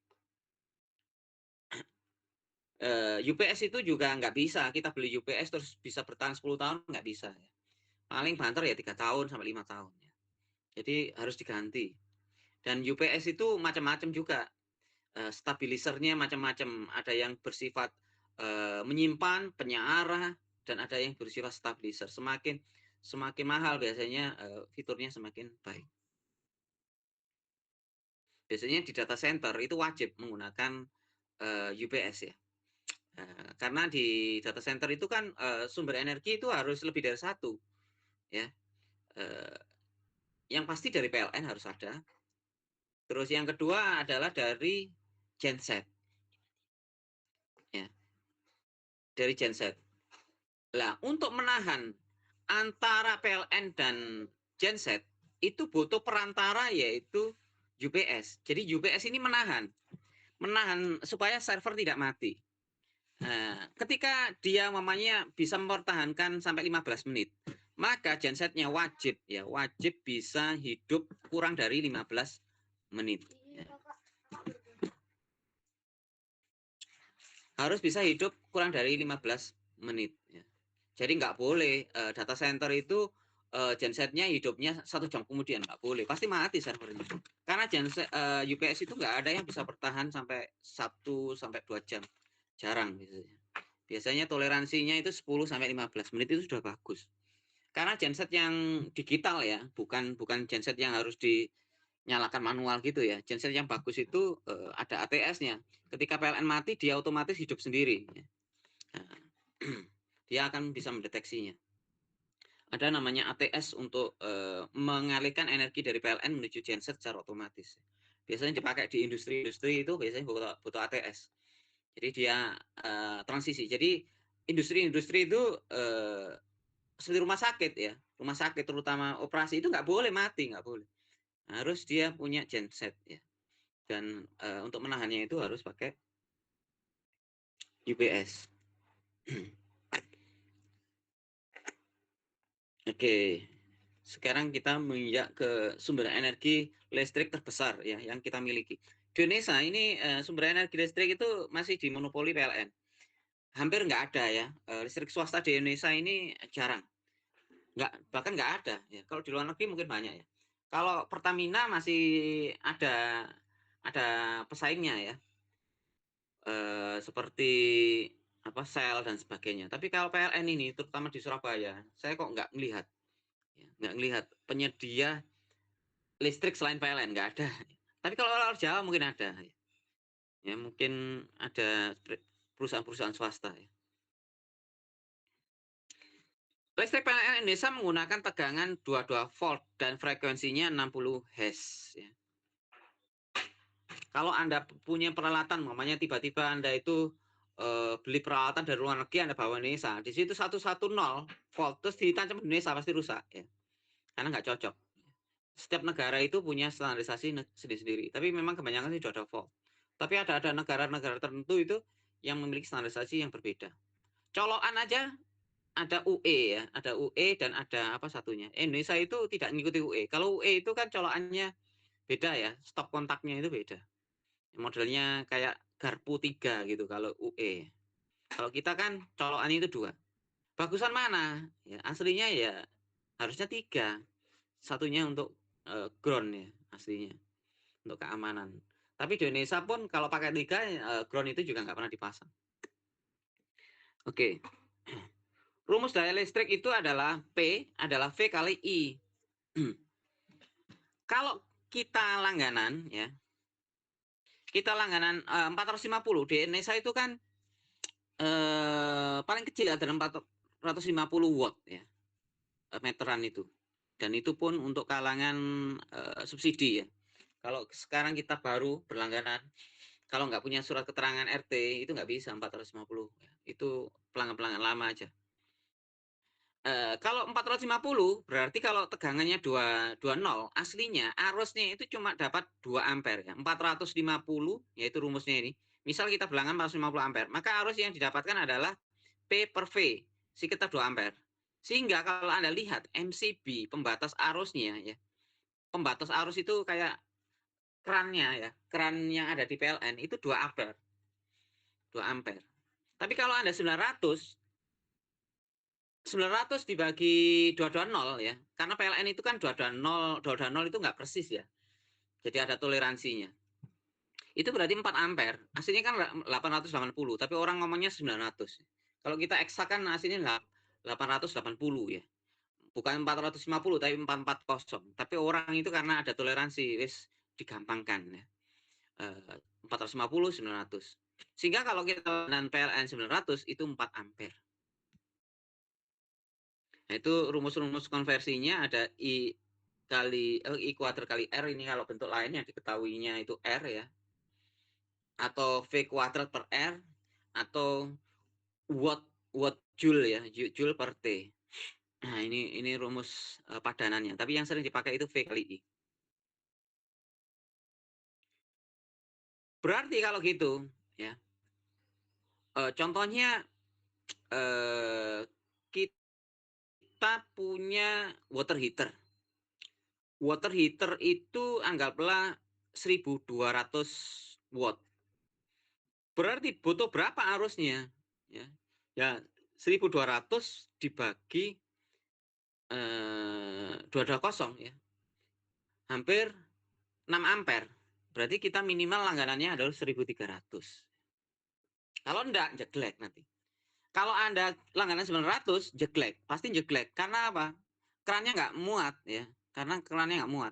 UPS itu juga nggak bisa kita beli UPS terus bisa bertahan 10 tahun nggak bisa. Ya. Paling banter ya 3 tahun sampai 5 tahun. Ya. Jadi harus diganti. Dan UPS itu macam-macam juga. Stabilisernya macam-macam. Ada yang bersifat menyimpan, penyearah, dan ada yang bersifat stabilizer. Semakin mahal biasanya fiturnya semakin baik. Biasanya di data center itu wajib menggunakan UPS ya. Karena di data center itu kan sumber energi itu harus lebih dari satu ya. Yang pasti dari PLN harus ada. Terus yang kedua adalah dari genset ya, dari genset. Nah, untuk menahan antara PLN dan genset itu butuh perantara yaitu UPS. Jadi UPS ini menahan supaya server tidak mati. Nah, ketika dia mamanya bisa mempertahankan sampai 15 menit, maka gensetnya wajib bisa hidup kurang dari 15 menit. Harus bisa hidup kurang dari 15 menit. Jadi nggak boleh data center itu gensetnya hidupnya 1 jam kemudian, nggak boleh, pasti mati servernya. Karena genset UPS itu nggak ada yang bisa bertahan sampai 1 sampai 2 jam, jarang biasanya. Biasanya toleransinya itu 10 sampai 15 menit itu sudah bagus. Karena genset yang digital ya, bukan genset yang harus dinyalakan manual gitu ya. Genset yang bagus itu ada ATS-nya. Ketika PLN mati dia otomatis hidup sendiri. Nah, dia akan bisa mendeteksinya. Ada namanya ATS untuk mengalihkan energi dari PLN menuju genset secara otomatis. Biasanya dipakai di industri-industri itu biasanya butuh ATS. Jadi dia transisi. Jadi industri-industri itu seperti rumah sakit ya, rumah sakit terutama operasi itu nggak boleh mati, nggak boleh. Harus dia punya genset ya. Dan untuk menahannya itu harus pakai UPS. Oke, sekarang kita menginjak ke sumber energi listrik terbesar ya yang kita miliki. Di Indonesia ini sumber energi listrik itu masih dimonopoli PLN. Hampir nggak ada ya, listrik swasta di Indonesia ini jarang. Bahkan nggak ada ya. Kalau di luar negeri mungkin banyak ya. Kalau Pertamina masih ada pesaingnya ya, seperti sel dan sebagainya. Tapi kalau PLN ini, terutama di Surabaya, saya kok nggak ngelihat ya, nggak ngelihat penyedia listrik selain PLN, nggak ada. Tapi kalau luar Jawa mungkin ada, ya mungkin ada perusahaan-perusahaan swasta ya. Listrik PLN Indonesia menggunakan tegangan 22 volt dan frekuensinya 60 Hz ya. Kalau Anda punya peralatan, namanya tiba-tiba Anda itu beli peralatan dari luar negeri, Anda bawa Indonesia, di situ 110 volt, terus ditancap Indonesia pasti rusak ya, karena nggak cocok. Setiap negara itu punya standarisasi sendiri-sendiri, tapi memang kebanyakan sih 22 volt. Tapi ada negara-negara tertentu itu yang memiliki standarisasi yang berbeda. Colokan aja ada UE ya, ada UE dan ada apa satunya. Indonesia itu tidak mengikuti UE. Kalau UE itu kan colokannya beda ya, stop kontaknya itu beda. Modelnya kayak garpu 3 gitu kalau UE. Kalau kita kan colokannya itu 2. Bagusan mana? Ya, aslinya ya harusnya 3. Satunya untuk ground ya aslinya, untuk keamanan. Tapi di Indonesia pun kalau pakai 3 ground itu juga nggak pernah dipasang. Oke. Rumus daya listrik itu adalah P adalah V kali I. Kalau kita langganan ya, kita langganan 450 di Indonesia itu kan paling kecil adalah 450 watt ya, meteran itu. Dan itu pun untuk kalangan subsidi ya. Kalau sekarang kita baru berlangganan, kalau nggak punya surat keterangan RT itu nggak bisa 450 ya. Itu pelanggan-pelanggan lama aja. Kalau 450 berarti kalau tegangannya 220 aslinya arusnya itu cuma dapat 2 ampere ya. 450 yaitu rumusnya ini. Misal kita berlangganan 450 ampere, maka arus yang didapatkan adalah P per V, sekitar 2 ampere. Sehingga kalau Anda lihat MCB pembatas arusnya ya. Pembatas arus itu kayak kerannya ya. Keran yang ada di PLN itu 2 ampere. 2 ampere. Tapi kalau Anda 900 dibagi 220 ya. Karena PLN itu kan 220 itu nggak persis ya. Jadi ada toleransinya. Itu berarti 4 ampere. Aslinya kan 880, tapi orang ngomongnya 900. Kalau kita eksakan aslinya 880 ya. Bukan 450 tapi 440. Tapi orang itu karena ada toleransi wis digampangkan ya. 450 900. Sehingga kalau kita dengan PLN 900 itu 4 ampere. Nah, itu rumus-rumus konversinya ada I kuadrat kali R, ini kalau bentuk lainnya diketahuinya itu R ya. Atau V kuadrat per R atau watt joule ya, joule per T. Nah, ini rumus padanannya, tapi yang sering dipakai itu V kali I. Berarti kalau gitu ya. Contohnya kita punya water heater. Water heater itu anggaplah 1200 watt. Berarti butuh berapa arusnya? Ya, ya 1200 dibagi 220 ya. Hampir 6 ampere. Berarti kita minimal langganannya adalah 1300. Kalau enggak, jeglek nanti. Kalau Anda langganan 900, jeglek. Pasti jeglek. Karena apa? Kerannya nggak muat ya. Karena kerannya nggak muat.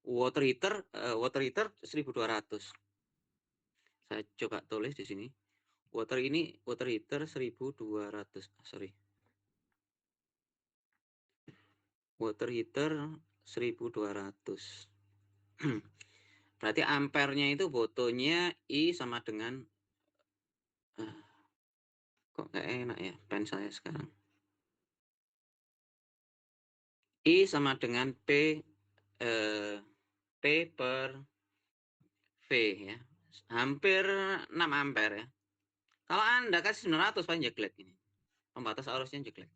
Water heater 1200. Saya coba tulis di sini. Water heater 1200. Sorry. Water heater 1200. Berarti ampernya itu fotonya I sama dengan kok nggak enak ya pen saya sekarang. I sama dengan P per V ya. Hampir 6 ampere ya. Kalau Anda kasih 900 paling jeglek ini. Pembatas arusnya jeglek.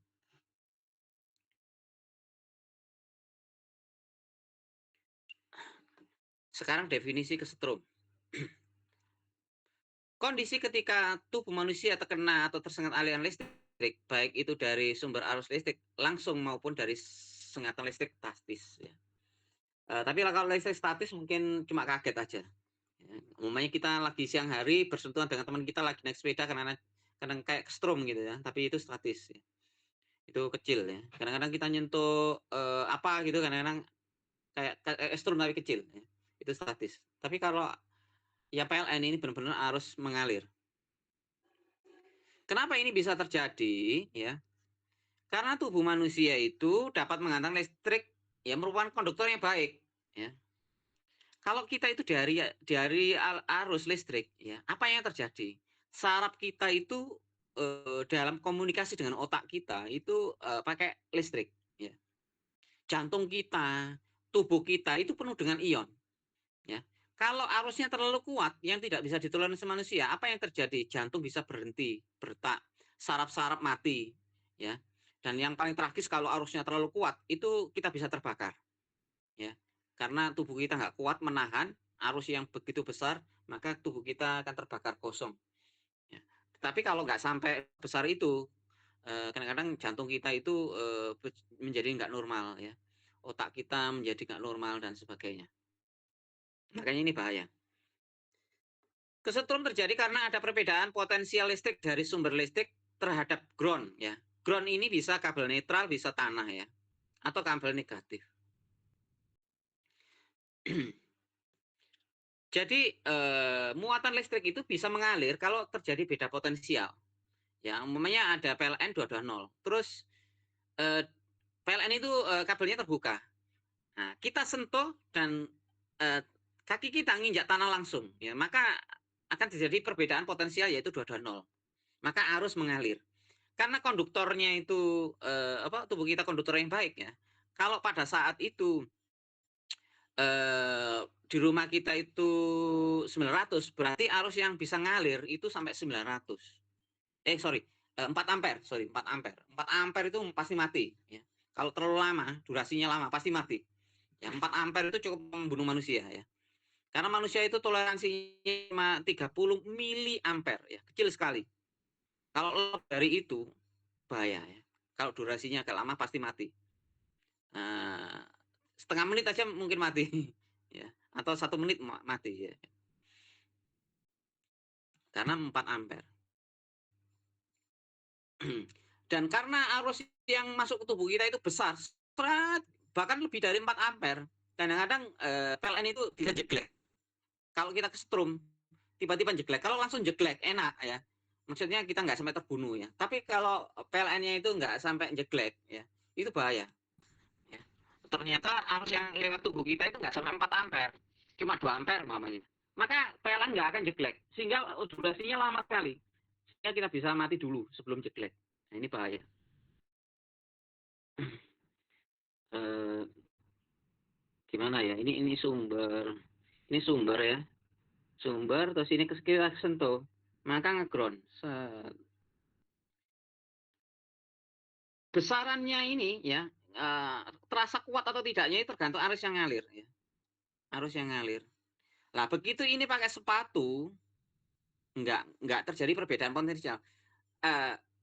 Sekarang definisi kesetrum. Kondisi ketika tubuh manusia terkena atau tersengat aliran listrik, baik itu dari sumber arus listrik langsung maupun dari sengatan listrik statis ya. Tapi kalau listrik statis mungkin cuma kaget aja. Umpamanya kita lagi siang hari bersentuhan dengan teman kita lagi naik sepeda kadang kayak kesetrum gitu ya, tapi itu statis ya. Itu kecil ya. Kadang-kadang kita nyentuh apa gitu kadang-kadang kayak estrum tapi kecil ya. Itu statis. Tapi kalau ya PLN ini benar-benar arus mengalir. Kenapa ini bisa terjadi ya? Karena tubuh manusia itu dapat mengantar listrik ya merupakan konduktor yang baik ya. Kalau kita itu dari arus listrik ya, apa yang terjadi? Saraf kita itu dalam komunikasi dengan otak kita itu pakai listrik ya. Jantung kita, tubuh kita itu penuh dengan ion ya. Kalau arusnya terlalu kuat yang tidak bisa ditoleransi manusia, apa yang terjadi? Jantung bisa berhenti, bertak, saraf-saraf mati ya. Dan yang paling tragis kalau arusnya terlalu kuat itu kita bisa terbakar ya. Karena tubuh kita nggak kuat menahan arus yang begitu besar, maka tubuh kita akan terbakar kosong ya. Tapi kalau nggak sampai besar itu, kadang-kadang jantung kita itu menjadi nggak normal ya. Otak kita menjadi nggak normal dan sebagainya. Makanya ini bahaya. Kesetrum terjadi karena ada perbedaan potensial listrik dari sumber listrik terhadap ground ya. Ground ini bisa kabel netral, bisa tanah ya, atau kabel negatif. Jadi muatan listrik itu bisa mengalir kalau terjadi beda potensial. Ya, umpamanya ada PLN 220. Terus PLN itu kabelnya terbuka. Nah, kita sentuh dan kaki kita nginjak tanah langsung, ya, maka akan terjadi perbedaan potensial yaitu 220. Maka arus mengalir. Karena konduktornya itu tubuh kita konduktor yang baik ya. Kalau pada saat itu di rumah kita itu 900, berarti arus yang bisa ngalir itu sampai 900. Sorry, 4 ampere, 4 ampere. 4 ampere itu pasti mati ya. Kalau terlalu lama, durasinya lama pasti mati. Ya, 4 ampere itu cukup membunuh manusia ya. Karena manusia itu toleransinya 30 mili ampere ya, kecil sekali. Kalau lebih dari itu bahaya ya. Kalau durasinya agak lama pasti mati. Setengah menit aja mungkin mati ya, atau 1 menit mati ya. Karena 4 ampere. Dan karena arus yang masuk ke tubuh kita itu besar, bahkan lebih dari 4 ampere. Kadang-kadang PLN itu bisa jeglek. Kalau kita kesetrum, tiba-tiba jeglek. Kalau langsung jeglek, enak ya. Maksudnya kita nggak sampai terbunuh ya. Tapi kalau PLN-nya itu nggak sampai jeglek ya, itu bahaya. Ya. Ternyata arus yang lewat tubuh kita itu nggak sampai 4 ampere. Cuma 2 ampere mamanya. Maka PLN nggak akan jeglek. Sehingga durasinya lama sekali. Sehingga kita bisa mati dulu sebelum jeglek. Nah, ini bahaya. Gimana ya? Ini sumber ya. Sumber terus ini kita sentuh. Maka ngeground. Besarannya ini ya terasa kuat atau tidaknya itu tergantung arus yang ngalir ya. Arus yang ngalir. Lah begitu ini pakai sepatu nggak terjadi perbedaan potensial.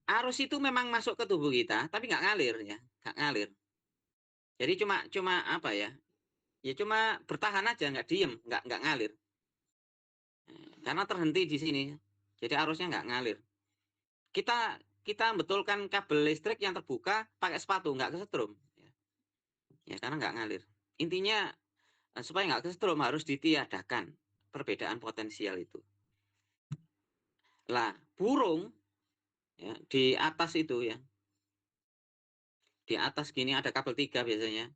Arus itu memang masuk ke tubuh kita tapi nggak ngalir ya, nggak ngalir. Jadi cuma apa ya? Ya cuma bertahan aja, nggak diem, nggak ngalir. Karena terhenti di sini. Jadi arusnya nggak ngalir. Kita betulkan kabel listrik yang terbuka pakai sepatu, nggak kesetrum. Ya karena nggak ngalir. Intinya supaya nggak kesetrum harus ditiadakan perbedaan potensial itu. Lah burung ya, di atas itu ya, di atas gini ada kabel 3 biasanya.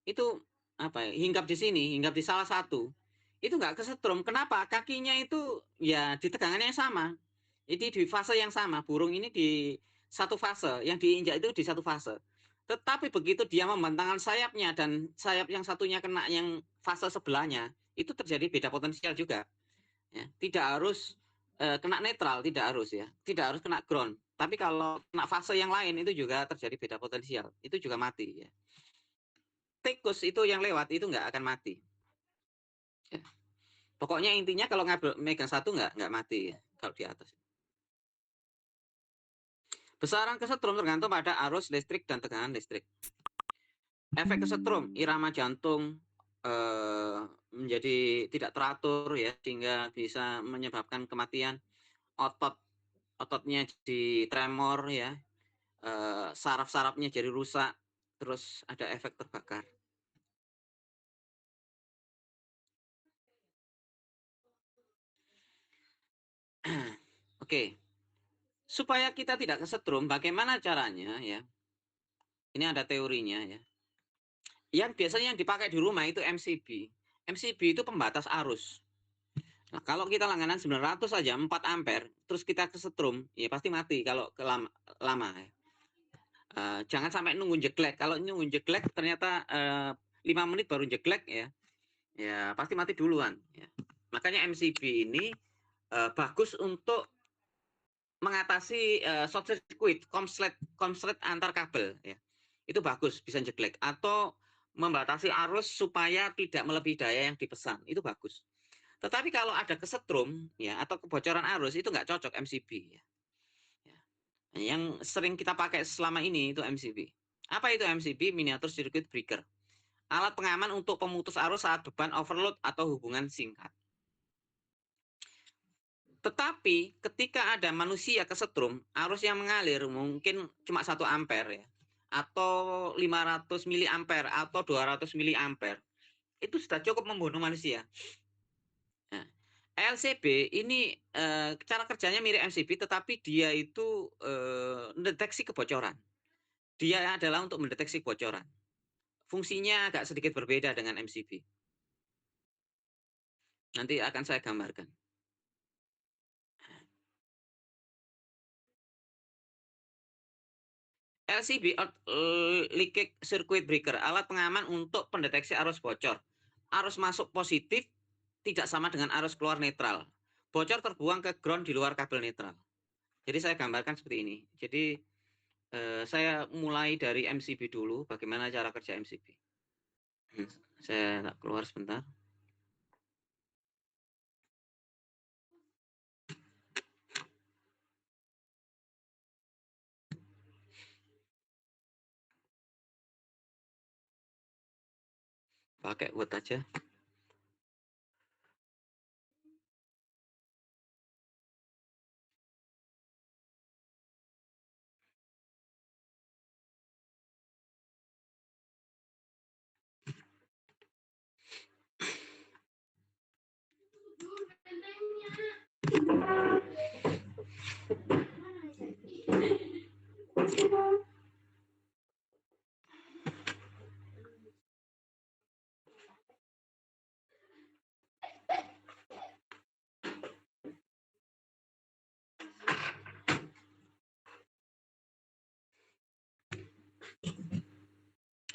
Itu apa ya, hinggap di sini, hinggap di salah satu. Itu nggak kesetrum. Kenapa? Kakinya itu ya di tegangan yang sama. Jadi di fase yang sama. Burung ini di satu fase, yang diinjak itu di satu fase. Tetapi begitu dia membentangkan sayapnya dan sayap yang satunya kena yang fase sebelahnya, itu terjadi beda potensial juga. Ya, tidak harus kena netral, tidak harus ya. Tidak harus kena ground. Tapi kalau kena fase yang lain itu juga terjadi beda potensial. Itu juga mati ya. Tikus itu yang lewat itu nggak akan mati. Ya. Pokoknya intinya kalau megang satu nggak mati ya, kalau di atas. Besaran kesetrum tergantung pada arus listrik dan tegangan listrik. Efek kesetrum, irama jantung, menjadi tidak teratur ya, sehingga bisa menyebabkan kematian, ototnya jadi tremor ya, saraf-sarafnya jadi rusak, terus ada efek terbakar. Oke, supaya kita tidak kesetrum, bagaimana caranya ya? Ini ada teorinya ya. Yang biasanya yang dipakai di rumah itu MCB. MCB itu pembatas arus. Nah, kalau kita langganan 900 saja 4 ampere, terus kita kesetrum, ya pasti mati kalau lama ya. Jangan sampai nunggu jeglek. Kalau nunggu jeglek ternyata 5 menit baru jeglek ya, ya pasti mati duluan. Ya. Makanya MCB ini bagus untuk mengatasi short circuit, konslet antar kabel. Ya. Itu bagus, bisa jeglek. Atau membatasi arus supaya tidak melebihi daya yang dipesan. Itu bagus. Tetapi kalau ada kesetrum ya atau kebocoran arus itu nggak cocok MCB ya. Yang sering kita pakai selama ini itu MCB. Apa itu MCB? Miniatur circuit breaker. Alat pengaman untuk pemutus arus saat beban overload atau hubungan singkat. Tetapi ketika ada manusia kesetrum, arus yang mengalir mungkin cuma 1 ampere ya, atau 500 miliampere atau 200 miliampere. Itu sudah cukup membunuh manusia. Nah, LCB ini cara kerjanya mirip MCB, tetapi dia itu mendeteksi kebocoran. Dia adalah untuk mendeteksi kebocoran. Fungsinya agak sedikit berbeda dengan MCB. Nanti akan saya gambarkan. LCB, Leakage Circuit Breaker, alat pengaman untuk pendeteksi arus bocor. Arus masuk positif tidak sama dengan arus keluar netral. Bocor terbuang ke ground di luar kabel netral. Jadi saya gambarkan seperti ini. Jadi saya mulai dari MCB dulu, bagaimana cara kerja MCB. Saya keluar sebentar. Pakai Word aja.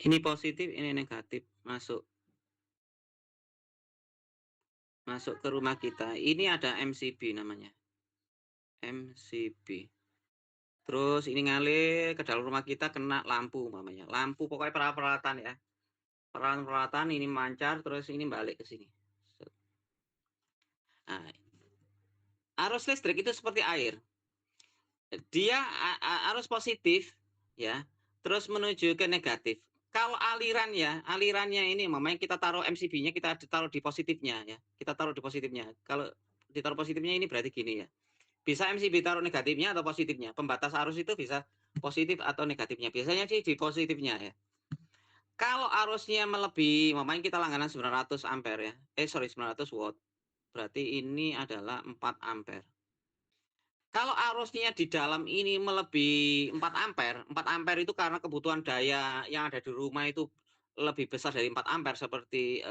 Ini positif, ini negatif, masuk ke rumah kita. Ini ada MCB namanya. MCB. Terus ini ngalir ke dalam rumah kita, kena lampu umpamanya. Lampu pokoknya peralatan ya. Peralatan ini mancar, terus ini balik ke sini. Nah, arus listrik itu seperti air. Dia arus positif ya, terus menuju ke negatif. Kalau alirannya ini mamanya kita taruh MCB-nya, kita taruh di positifnya ya. Kita taruh di positifnya. Kalau ditaruh positifnya ini berarti gini ya. Bisa MCB taruh negatifnya atau positifnya. Pembatas arus itu bisa positif atau negatifnya. Biasanya sih di positifnya ya. Kalau arusnya melebihi, mamanya kita langganan 900 ampere ya. 900 watt. Berarti ini adalah 4 ampere. Kalau arusnya di dalam ini melebihi 4 ampere, 4 ampere itu karena kebutuhan daya yang ada di rumah itu lebih besar dari 4 ampere seperti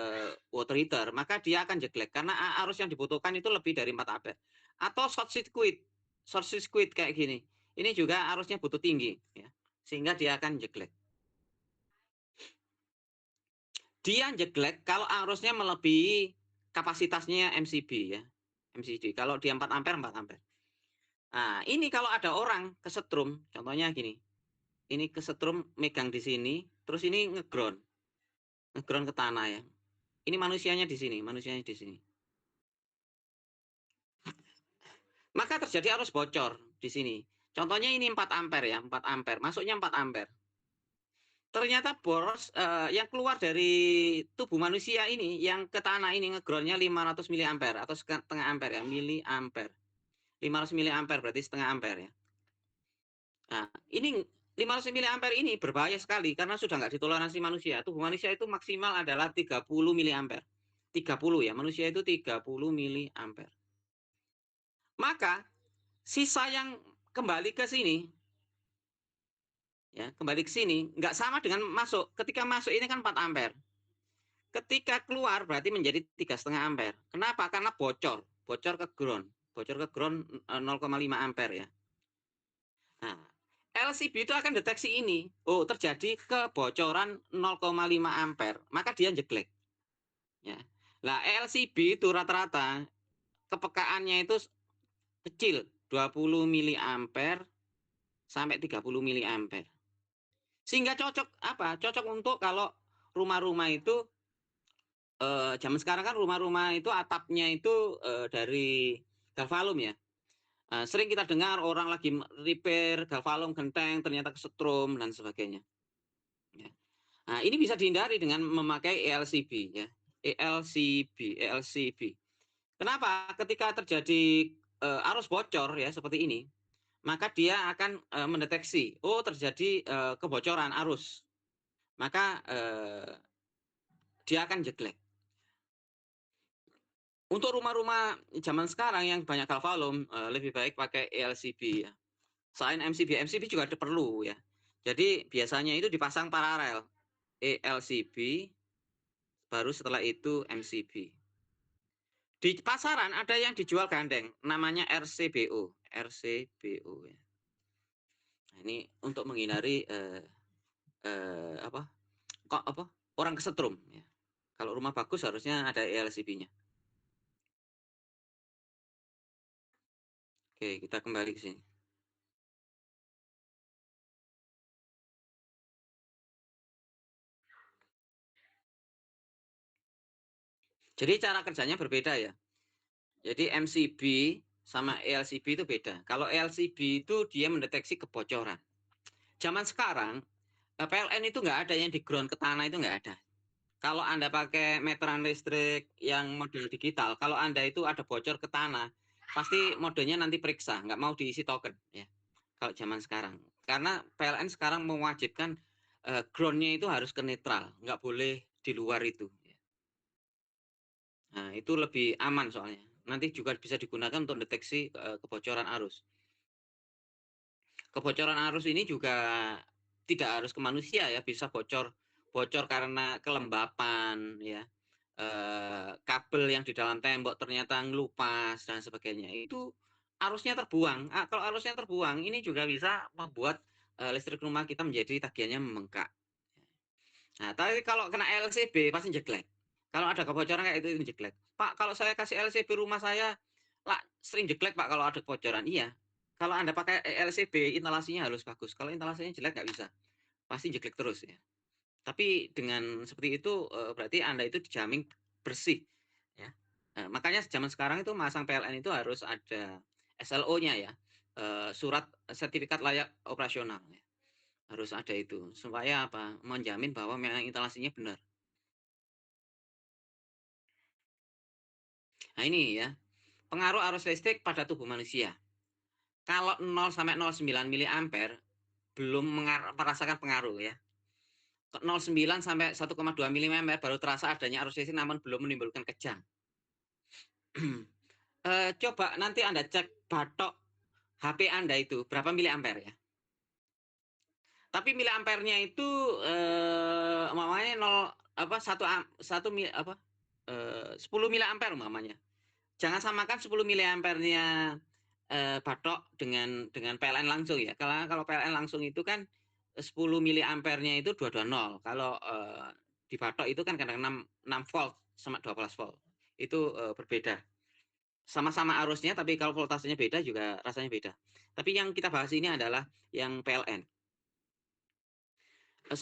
water heater, maka dia akan jeglek karena arus yang dibutuhkan itu lebih dari 4 ampere. Atau short circuit kayak gini. Ini juga arusnya butuh tinggi ya. Sehingga dia akan jeglek. Dia jeglek kalau arusnya melebihi kapasitasnya MCB ya. MCB. Kalau dia 4 ampere, 4 ampere. Nah, ini kalau ada orang kesetrum, contohnya gini. Ini kesetrum megang di sini, terus ini ngeground ke tanah ya. Ini manusianya di sini, di sini. Maka terjadi arus bocor di sini. Contohnya ini 4 ampere ya, 4 ampere. Masuknya 4 ampere. Ternyata boros yang keluar dari tubuh manusia ini, yang ke tanah ini ngegroundnya 500 miliampere atau setengah ampere ya, miliampere. 500 miliampere berarti setengah ampere ya. Nah, ini 500 miliampere ini berbahaya sekali karena sudah nggak ditoleransi manusia. Tubuh manusia itu maksimal adalah 30 miliampere. 30 ya, manusia itu 30 miliampere. Maka sisa yang kembali ke sini, ya kembali ke sini, nggak sama dengan masuk. Ketika masuk ini kan 4 ampere. Ketika keluar berarti menjadi 3,5 ampere. Kenapa? Karena bocor ke ground. Bocor ke ground 0,5 ampere ya. Nah, LCB itu akan deteksi ini. Oh, terjadi kebocoran 0,5 ampere, maka dia jeglek. Ya. Nah, LCB itu rata-rata kepekaannya itu kecil, 20 miliampere sampai 30 miliampere. Sehingga cocok apa? Cocok untuk kalau rumah-rumah itu zaman sekarang kan rumah-rumah itu atapnya itu dari galvalum ya. Sering kita dengar orang lagi repair galvalum genteng ternyata kesetrum dan sebagainya. Ya. Nah, ini bisa dihindari dengan memakai ELCB ya. ELCB. Kenapa? Ketika terjadi arus bocor ya seperti ini, maka dia akan mendeteksi, oh terjadi kebocoran arus, maka dia akan jeglek. Untuk rumah-rumah zaman sekarang yang banyak galvalum, lebih baik pakai ELCB ya. Selain MCB juga perlu ya. Jadi biasanya itu dipasang paralel, ELCB, baru setelah itu MCB. Di pasaran ada yang dijual gandeng, namanya RCBO ya. Nah, ini untuk menghindari orang kesetrum ya. Kalau rumah bagus harusnya ada ELCB-nya. Oke, kita kembali ke sini. Jadi cara kerjanya berbeda ya. Jadi MCB sama ELCB itu beda. Kalau ELCB itu dia mendeteksi kebocoran. Zaman sekarang PLN itu nggak ada yang di ground ke tanah, itu nggak ada. Kalau Anda pakai meteran listrik yang model digital, kalau Anda itu ada bocor ke tanah, pasti modenya nanti periksa, nggak mau diisi token ya. Kalau zaman sekarang, karena PLN sekarang mewajibkan groundnya itu harus ke netral, nggak boleh di luar itu. Nah, itu lebih aman soalnya. Nanti juga bisa digunakan untuk deteksi kebocoran arus. Kebocoran arus ini juga tidak harus ke manusia ya, bisa bocor karena kelembapan ya. Kabel yang di dalam tembok ternyata ngelupas dan sebagainya. Itu arusnya terbuang. Kalau arusnya terbuang, ini juga bisa membuat listrik rumah kita menjadi tagihannya membengkak. Nah, tapi kalau kena LCB pasti jeglek. Kalau ada kebocoran kayak itu jeglek. Pak, kalau saya kasih LCB rumah saya lah sering jeglek Pak kalau ada kebocoran. Iya. Kalau Anda pakai LCB, instalasinya harus bagus. Kalau instalasinya jelek nggak bisa. Pasti jeglek terus ya. Tapi dengan seperti itu berarti Anda itu dijamin bersih ya. Makanya zaman sekarang itu masang PLN itu harus ada SLO-nya ya. Surat sertifikat layak operasional ya. Harus ada itu supaya apa? Menjamin bahwa memang instalasinya benar. Nah, ini ya, pengaruh arus listrik pada tubuh manusia. Kalau 0 sampai 0,9 miliampere belum merasakan pengaruh ya. 0,9 sampai 1,2 miliampere baru terasa adanya arus listrik namun belum menimbulkan kejang. Coba nanti Anda cek batok HP Anda itu berapa miliampere ya. Tapi miliampernya itu umpamanya 10 miliampere umpamanya. Jangan samakan 10 miliampernya batok dengan PLN langsung ya. Kalau PLN langsung itu kan 10 miliampernya itu 220. Kalau di batok itu kan kadang 6 volt sama 12 volt. Itu berbeda. Sama-sama arusnya tapi kalau voltasenya beda juga rasanya beda. Tapi yang kita bahas ini adalah yang PLN. 1,2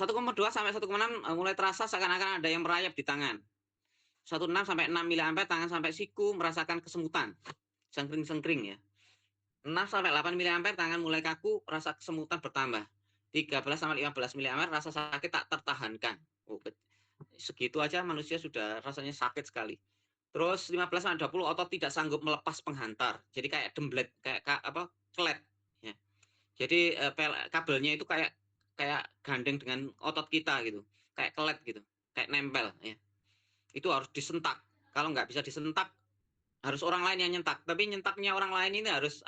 sampai 1,6 mulai terasa seakan-akan ada yang merayap di tangan. 1,6 sampai 6 miliampere tangan sampai siku merasakan kesemutan. Sengkring-sengkring ya. 6 sampai 8 miliampere tangan mulai kaku, rasa kesemutan bertambah. 13 sampai 15 mA rasa sakit tak tertahankan. Oh, segitu aja manusia sudah rasanya sakit sekali. Terus 15 sampai 20 otot tidak sanggup melepas penghantar. Jadi kayak demblet, kayak apa? Kelet ya. Jadi kabelnya itu kayak gandeng dengan otot kita gitu. Kayak kelet gitu. Kayak nempel ya. Itu harus disentak. Kalau nggak bisa disentak harus orang lain yang nyentak. Tapi nyentaknya orang lain ini harus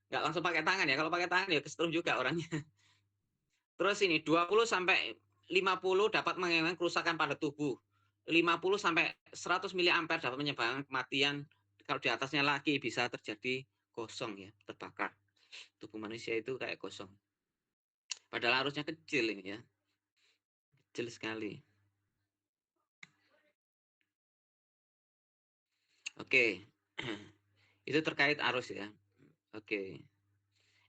nggak langsung pakai tangan ya. Kalau pakai tangan ya kesetrum juga orangnya. Terus ini 20 sampai 50 dapat mengakibatkan kerusakan pada tubuh. 50 sampai 100 mA dapat menyebabkan kematian. Kalau di atasnya lagi bisa terjadi gosong ya, terbakar. Tubuh manusia itu kayak gosong. Padahal harusnya kecil ini ya. Kecil sekali. Oke. Itu terkait arus ya. Oke.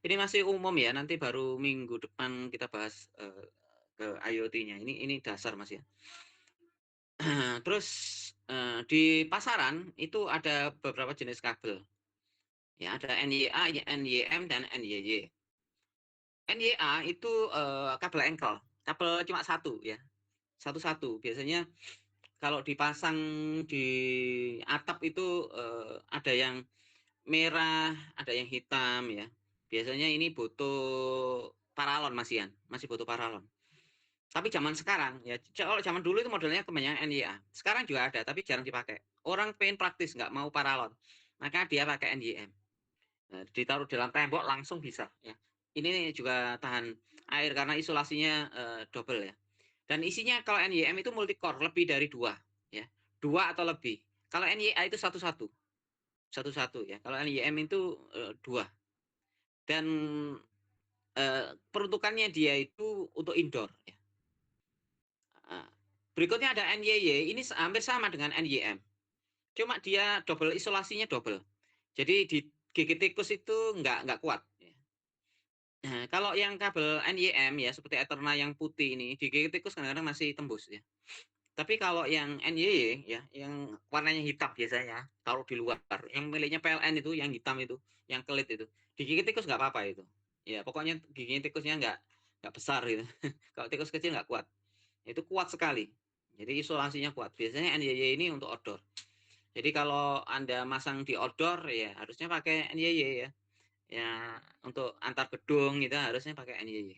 Ini masih umum ya, nanti baru minggu depan kita bahas ke IoT-nya. Ini dasar Mas ya. Terus di pasaran itu ada beberapa jenis kabel. Ya, ada NYA, NYM dan NYY. NYA itu kabel engkel, kabel cuma satu ya, satu-satu. Biasanya kalau dipasang di atap itu ada yang merah, ada yang hitam ya. Biasanya ini butuh paralon masih butuh paralon. Tapi zaman sekarang ya, kalau zaman dulu itu modelnya kebanyakan NYA. Sekarang juga ada, tapi jarang dipakai. Orang pengen praktis, nggak mau paralon, maka dia pakai NYM. Nah, ditaruh dalam tembok langsung bisa. Ya. Ini juga tahan air karena isolasinya double ya. Dan isinya kalau NYM itu multicore, lebih dari dua, ya, dua atau lebih. Kalau NYA itu satu-satu, satu-satu ya. Kalau NYM itu dua. Dan peruntukannya dia itu untuk indoor. Ya. Berikutnya ada NYY, ini hampir sama dengan NYM. Cuma dia double, isolasinya double. Jadi di gigi tikus itu nggak kuat. Nah, kalau yang kabel NYM ya seperti Etherna yang putih ini di gigi tikus kadang-kadang masih tembus ya. Tapi kalau yang NYY ya, yang warnanya hitam biasanya, taruh di luar, yang miliknya PLN itu, yang hitam itu, yang kelit itu, di gigi tikus nggak apa-apa itu. Ya pokoknya gigi tikusnya nggak besar gitu. Kalau tikus kecil nggak kuat. Itu kuat sekali. Jadi isolasinya kuat. Biasanya NYY ini untuk outdoor. Jadi kalau Anda masang di outdoor ya harusnya pakai NYY ya. Ya untuk antar gedung gitu harusnya pakai NYY.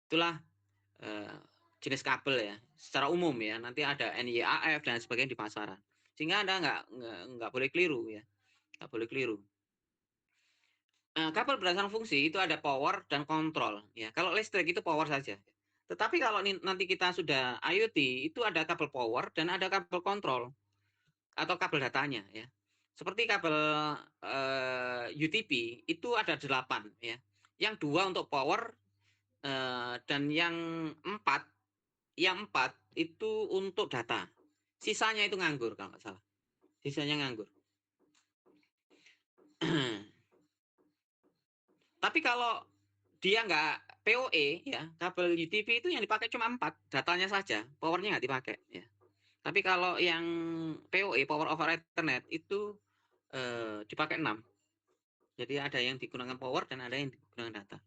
Itulah jenis kabel ya secara umum ya. Nanti ada NYAF dan sebagainya di pasaran. Sehingga Anda nggak boleh keliru ya. Nggak boleh keliru. Kabel berdasarkan fungsi itu ada power dan kontrol ya. Kalau listrik itu power saja. Tetapi kalau nanti kita sudah IoT itu ada kabel power dan ada kabel kontrol atau kabel datanya ya. Seperti kabel UTP itu ada 8 ya. Yang 2 untuk power dan yang 4 itu untuk data. Sisanya itu nganggur kalau nggak salah. Sisanya nganggur. Tapi kalau dia nggak PoE ya, kabel UTP itu yang dipakai cuma 4, datanya saja, powernya nggak dipakai ya. Tapi kalau yang PoE, Power over Ethernet itu dipakai 6. Jadi ada yang digunakan power dan ada yang digunakan data.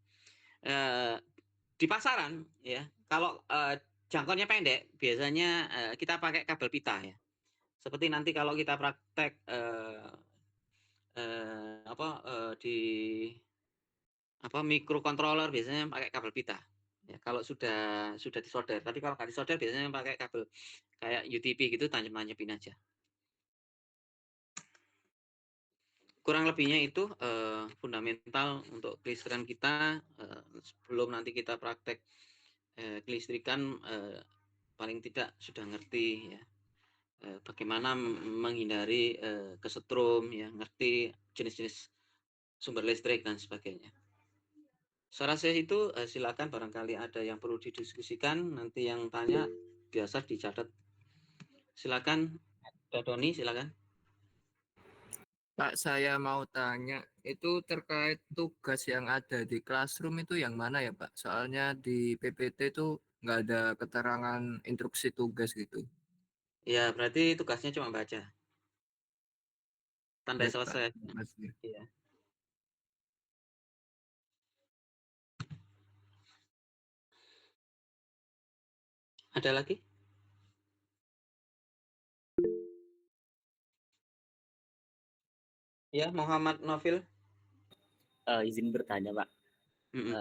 Di pasaran ya, kalau jangkauannya pendek, biasanya kita pakai kabel pita ya. Seperti nanti kalau kita praktek di microcontroller biasanya pakai kabel pita. Ya, kalau sudah disolder. Tapi kalau nggak disolder biasanya pakai kabel kayak UTP gitu tancap-tancapin aja. Kurang lebihnya itu fundamental untuk kelistrikan kita sebelum nanti kita praktek kelistrikan paling tidak sudah ngerti ya bagaimana menghindari kesetrum ya, ngerti jenis-jenis sumber listrik dan sebagainya. Saya rasa itu silakan barangkali ada yang perlu didiskusikan, nanti yang tanya biasa dicatat. Silakan, Doni, silakan. Pak, saya mau tanya, itu terkait tugas yang ada di Classroom itu yang mana ya, Pak? Soalnya di PPT itu nggak ada keterangan instruksi tugas gitu. Ya, berarti tugasnya cuma baca. Tanda Baik, Pak. selesai. Terima kasih. Iya. Ada lagi? Ya, Muhammad Nofil. Izin bertanya, Pak. Mm-mm.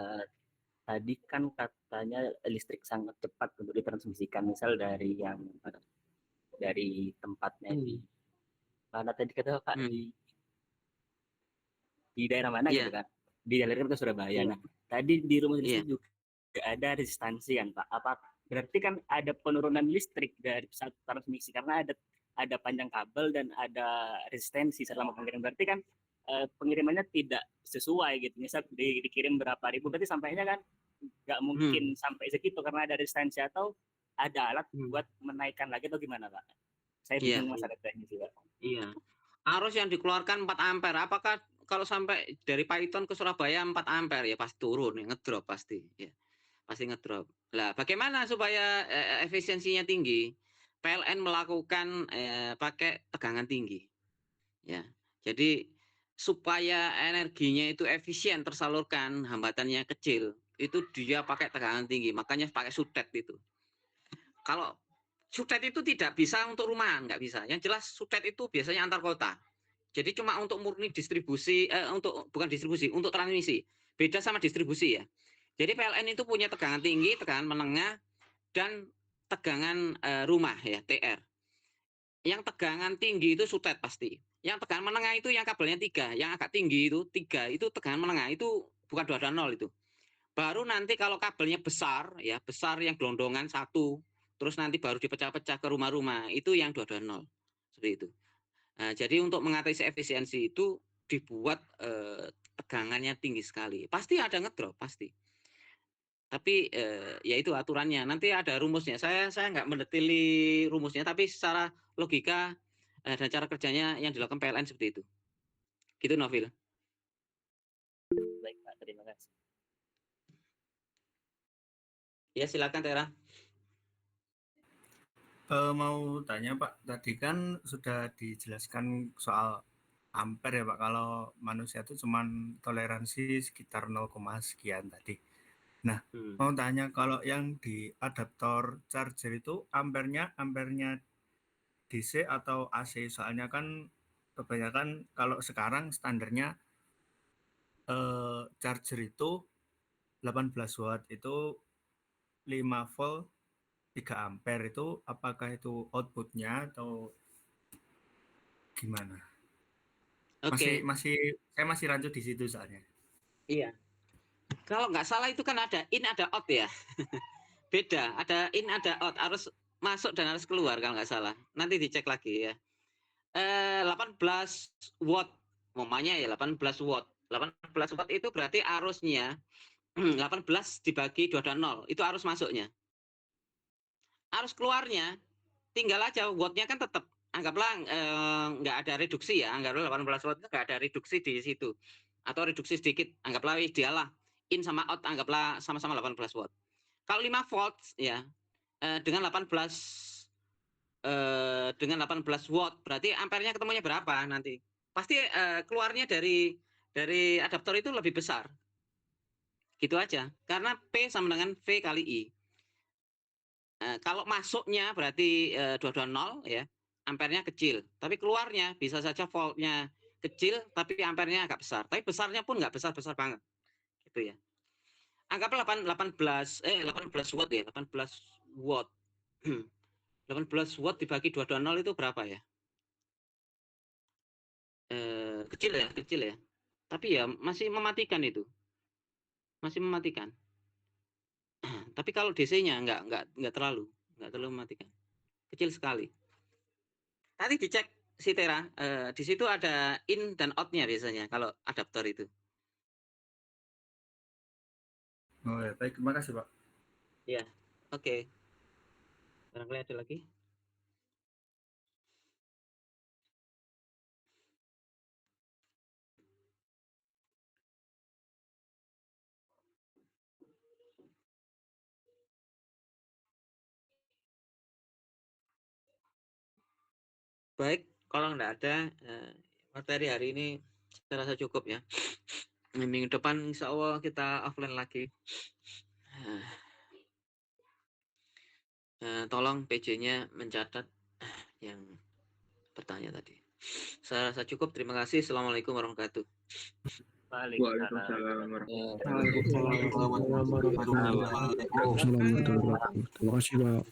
Tadi kan katanya listrik sangat cepat untuk ditransmisikan, misal dari tempatnya di mana tadi kata Pak, Mm. di daerah mana gitu Iya, kan, di daerah itu Surabaya. iya, Nah, tadi di rumah iya. listrik juga ada resistansi kan Pak, apa berarti kan ada penurunan listrik dari saat transmisi karena ada panjang kabel dan ada resistensi selama pengiriman, berarti kan pengirimannya tidak sesuai gitu, misal dikirim berapa ribu berarti sampainya kan nggak Hmm. mungkin sampai segitu karena ada resistensi, atau ada alat Hmm. buat menaikkan lagi atau gimana Pak? Saya Iya, bingung masalah teknis juga. iya. Arus yang dikeluarkan 4 ampere, apakah kalau sampai dari Paiton ke Surabaya 4 ampere ya pasti turun, ya, ngedrop pasti, ya. Pasti ngedrop. Lah, bagaimana supaya efisiensinya tinggi? PLN melakukan pakai tegangan tinggi, ya. Jadi supaya energinya itu efisien tersalurkan, hambatannya kecil, itu dia pakai tegangan tinggi, makanya pakai sudet itu. Kalau sudet itu tidak bisa untuk rumahan, nggak bisa. Yang jelas sudet itu biasanya antar kota. Jadi cuma untuk murni distribusi, untuk bukan distribusi, untuk transmisi. Beda sama distribusi ya. Jadi PLN itu punya tegangan tinggi, tegangan menengah, dan tegangan rumah ya, TR. Yang tegangan tinggi itu sutet pasti. Yang tegangan menengah itu yang kabelnya 3, yang agak tinggi itu 3, itu tegangan menengah, itu bukan 220 itu. Baru nanti kalau kabelnya besar ya, besar yang gelondongan 1, terus nanti baru dipecah-pecah ke rumah-rumah, itu yang 220. Seperti itu. Nah, jadi untuk mengatasi efisiensi itu dibuat tegangannya tinggi sekali. Pasti ada ngedrop, pasti. Tapi ya itu aturannya. Nanti ada rumusnya. Saya nggak mendetili rumusnya, tapi secara logika dan cara kerjanya yang dilakukan PLN seperti itu. Gitu, Novil. Baik Pak, terima kasih. Ya, silakan Tera. Mau tanya Pak, tadi kan sudah dijelaskan soal ampere ya Pak, kalau manusia itu cuman toleransi sekitar 0, sekian tadi. Nah, mau tanya kalau yang di adaptor charger itu ampernya DC atau AC? Soalnya kan kebanyakan kalau sekarang standarnya charger itu 18 watt itu 5 volt 3 ampere, itu apakah itu outputnya atau gimana? Masih Oke, masih saya masih rancu di situ soalnya. iya. Kalau nggak salah itu kan ada in, ada out ya. Beda, ada in, ada out. Harus masuk dan harus keluar kalau nggak salah. Nanti dicek lagi ya. 18 watt, umpamanya ya 18 watt. 18 watt itu berarti arusnya 18 dibagi 220, itu arus masuknya. Arus keluarnya tinggal aja wattnya kan tetap, anggaplah nggak ada reduksi ya, anggaplah 18 watt itu nggak ada reduksi di situ, atau reduksi sedikit, anggaplah ideal lah, in sama out anggaplah sama-sama 18 watt. Kalau 5 volt ya dengan 18 dengan 18 watt berarti ampernya ketemunya berapa nanti? Pasti keluarnya dari adaptor itu lebih besar. Gitu aja. Karena P sama dengan V kali I. Kalau masuknya berarti 220 ya, ampernya kecil. Tapi keluarnya bisa saja voltnya kecil tapi ampernya agak besar. Tapi besarnya pun nggak besar-besar banget. Gitu ya. Anggaplah 18 watt ya, 18 watt. 18 watt dibagi 220 itu berapa ya? Kecil ya. Tapi ya masih mematikan itu. Masih mematikan. Tapi kalau DC-nya nggak terlalu mematikan. Kecil sekali. Nanti dicek si Tera, di situ ada in dan out-nya biasanya kalau adaptor itu. Oh ya, baik, terima kasih Pak. Ya, oke. Barangkali ada lagi. Baik, kalau nggak ada materi hari ini saya rasa cukup ya. Minggu depan insya Allah kita offline lagi. tolong PJ-nya mencatat yang bertanya tadi. Saya rasa cukup. Terima kasih. Assalamualaikum warahmatullahi wabarakatuh. Waalaikumsalam Waalaikumsalam warahmatullahi wabarakatuh. Assalamualaikum warahmatullahi wabarakatuh. Terima kasih, Pak.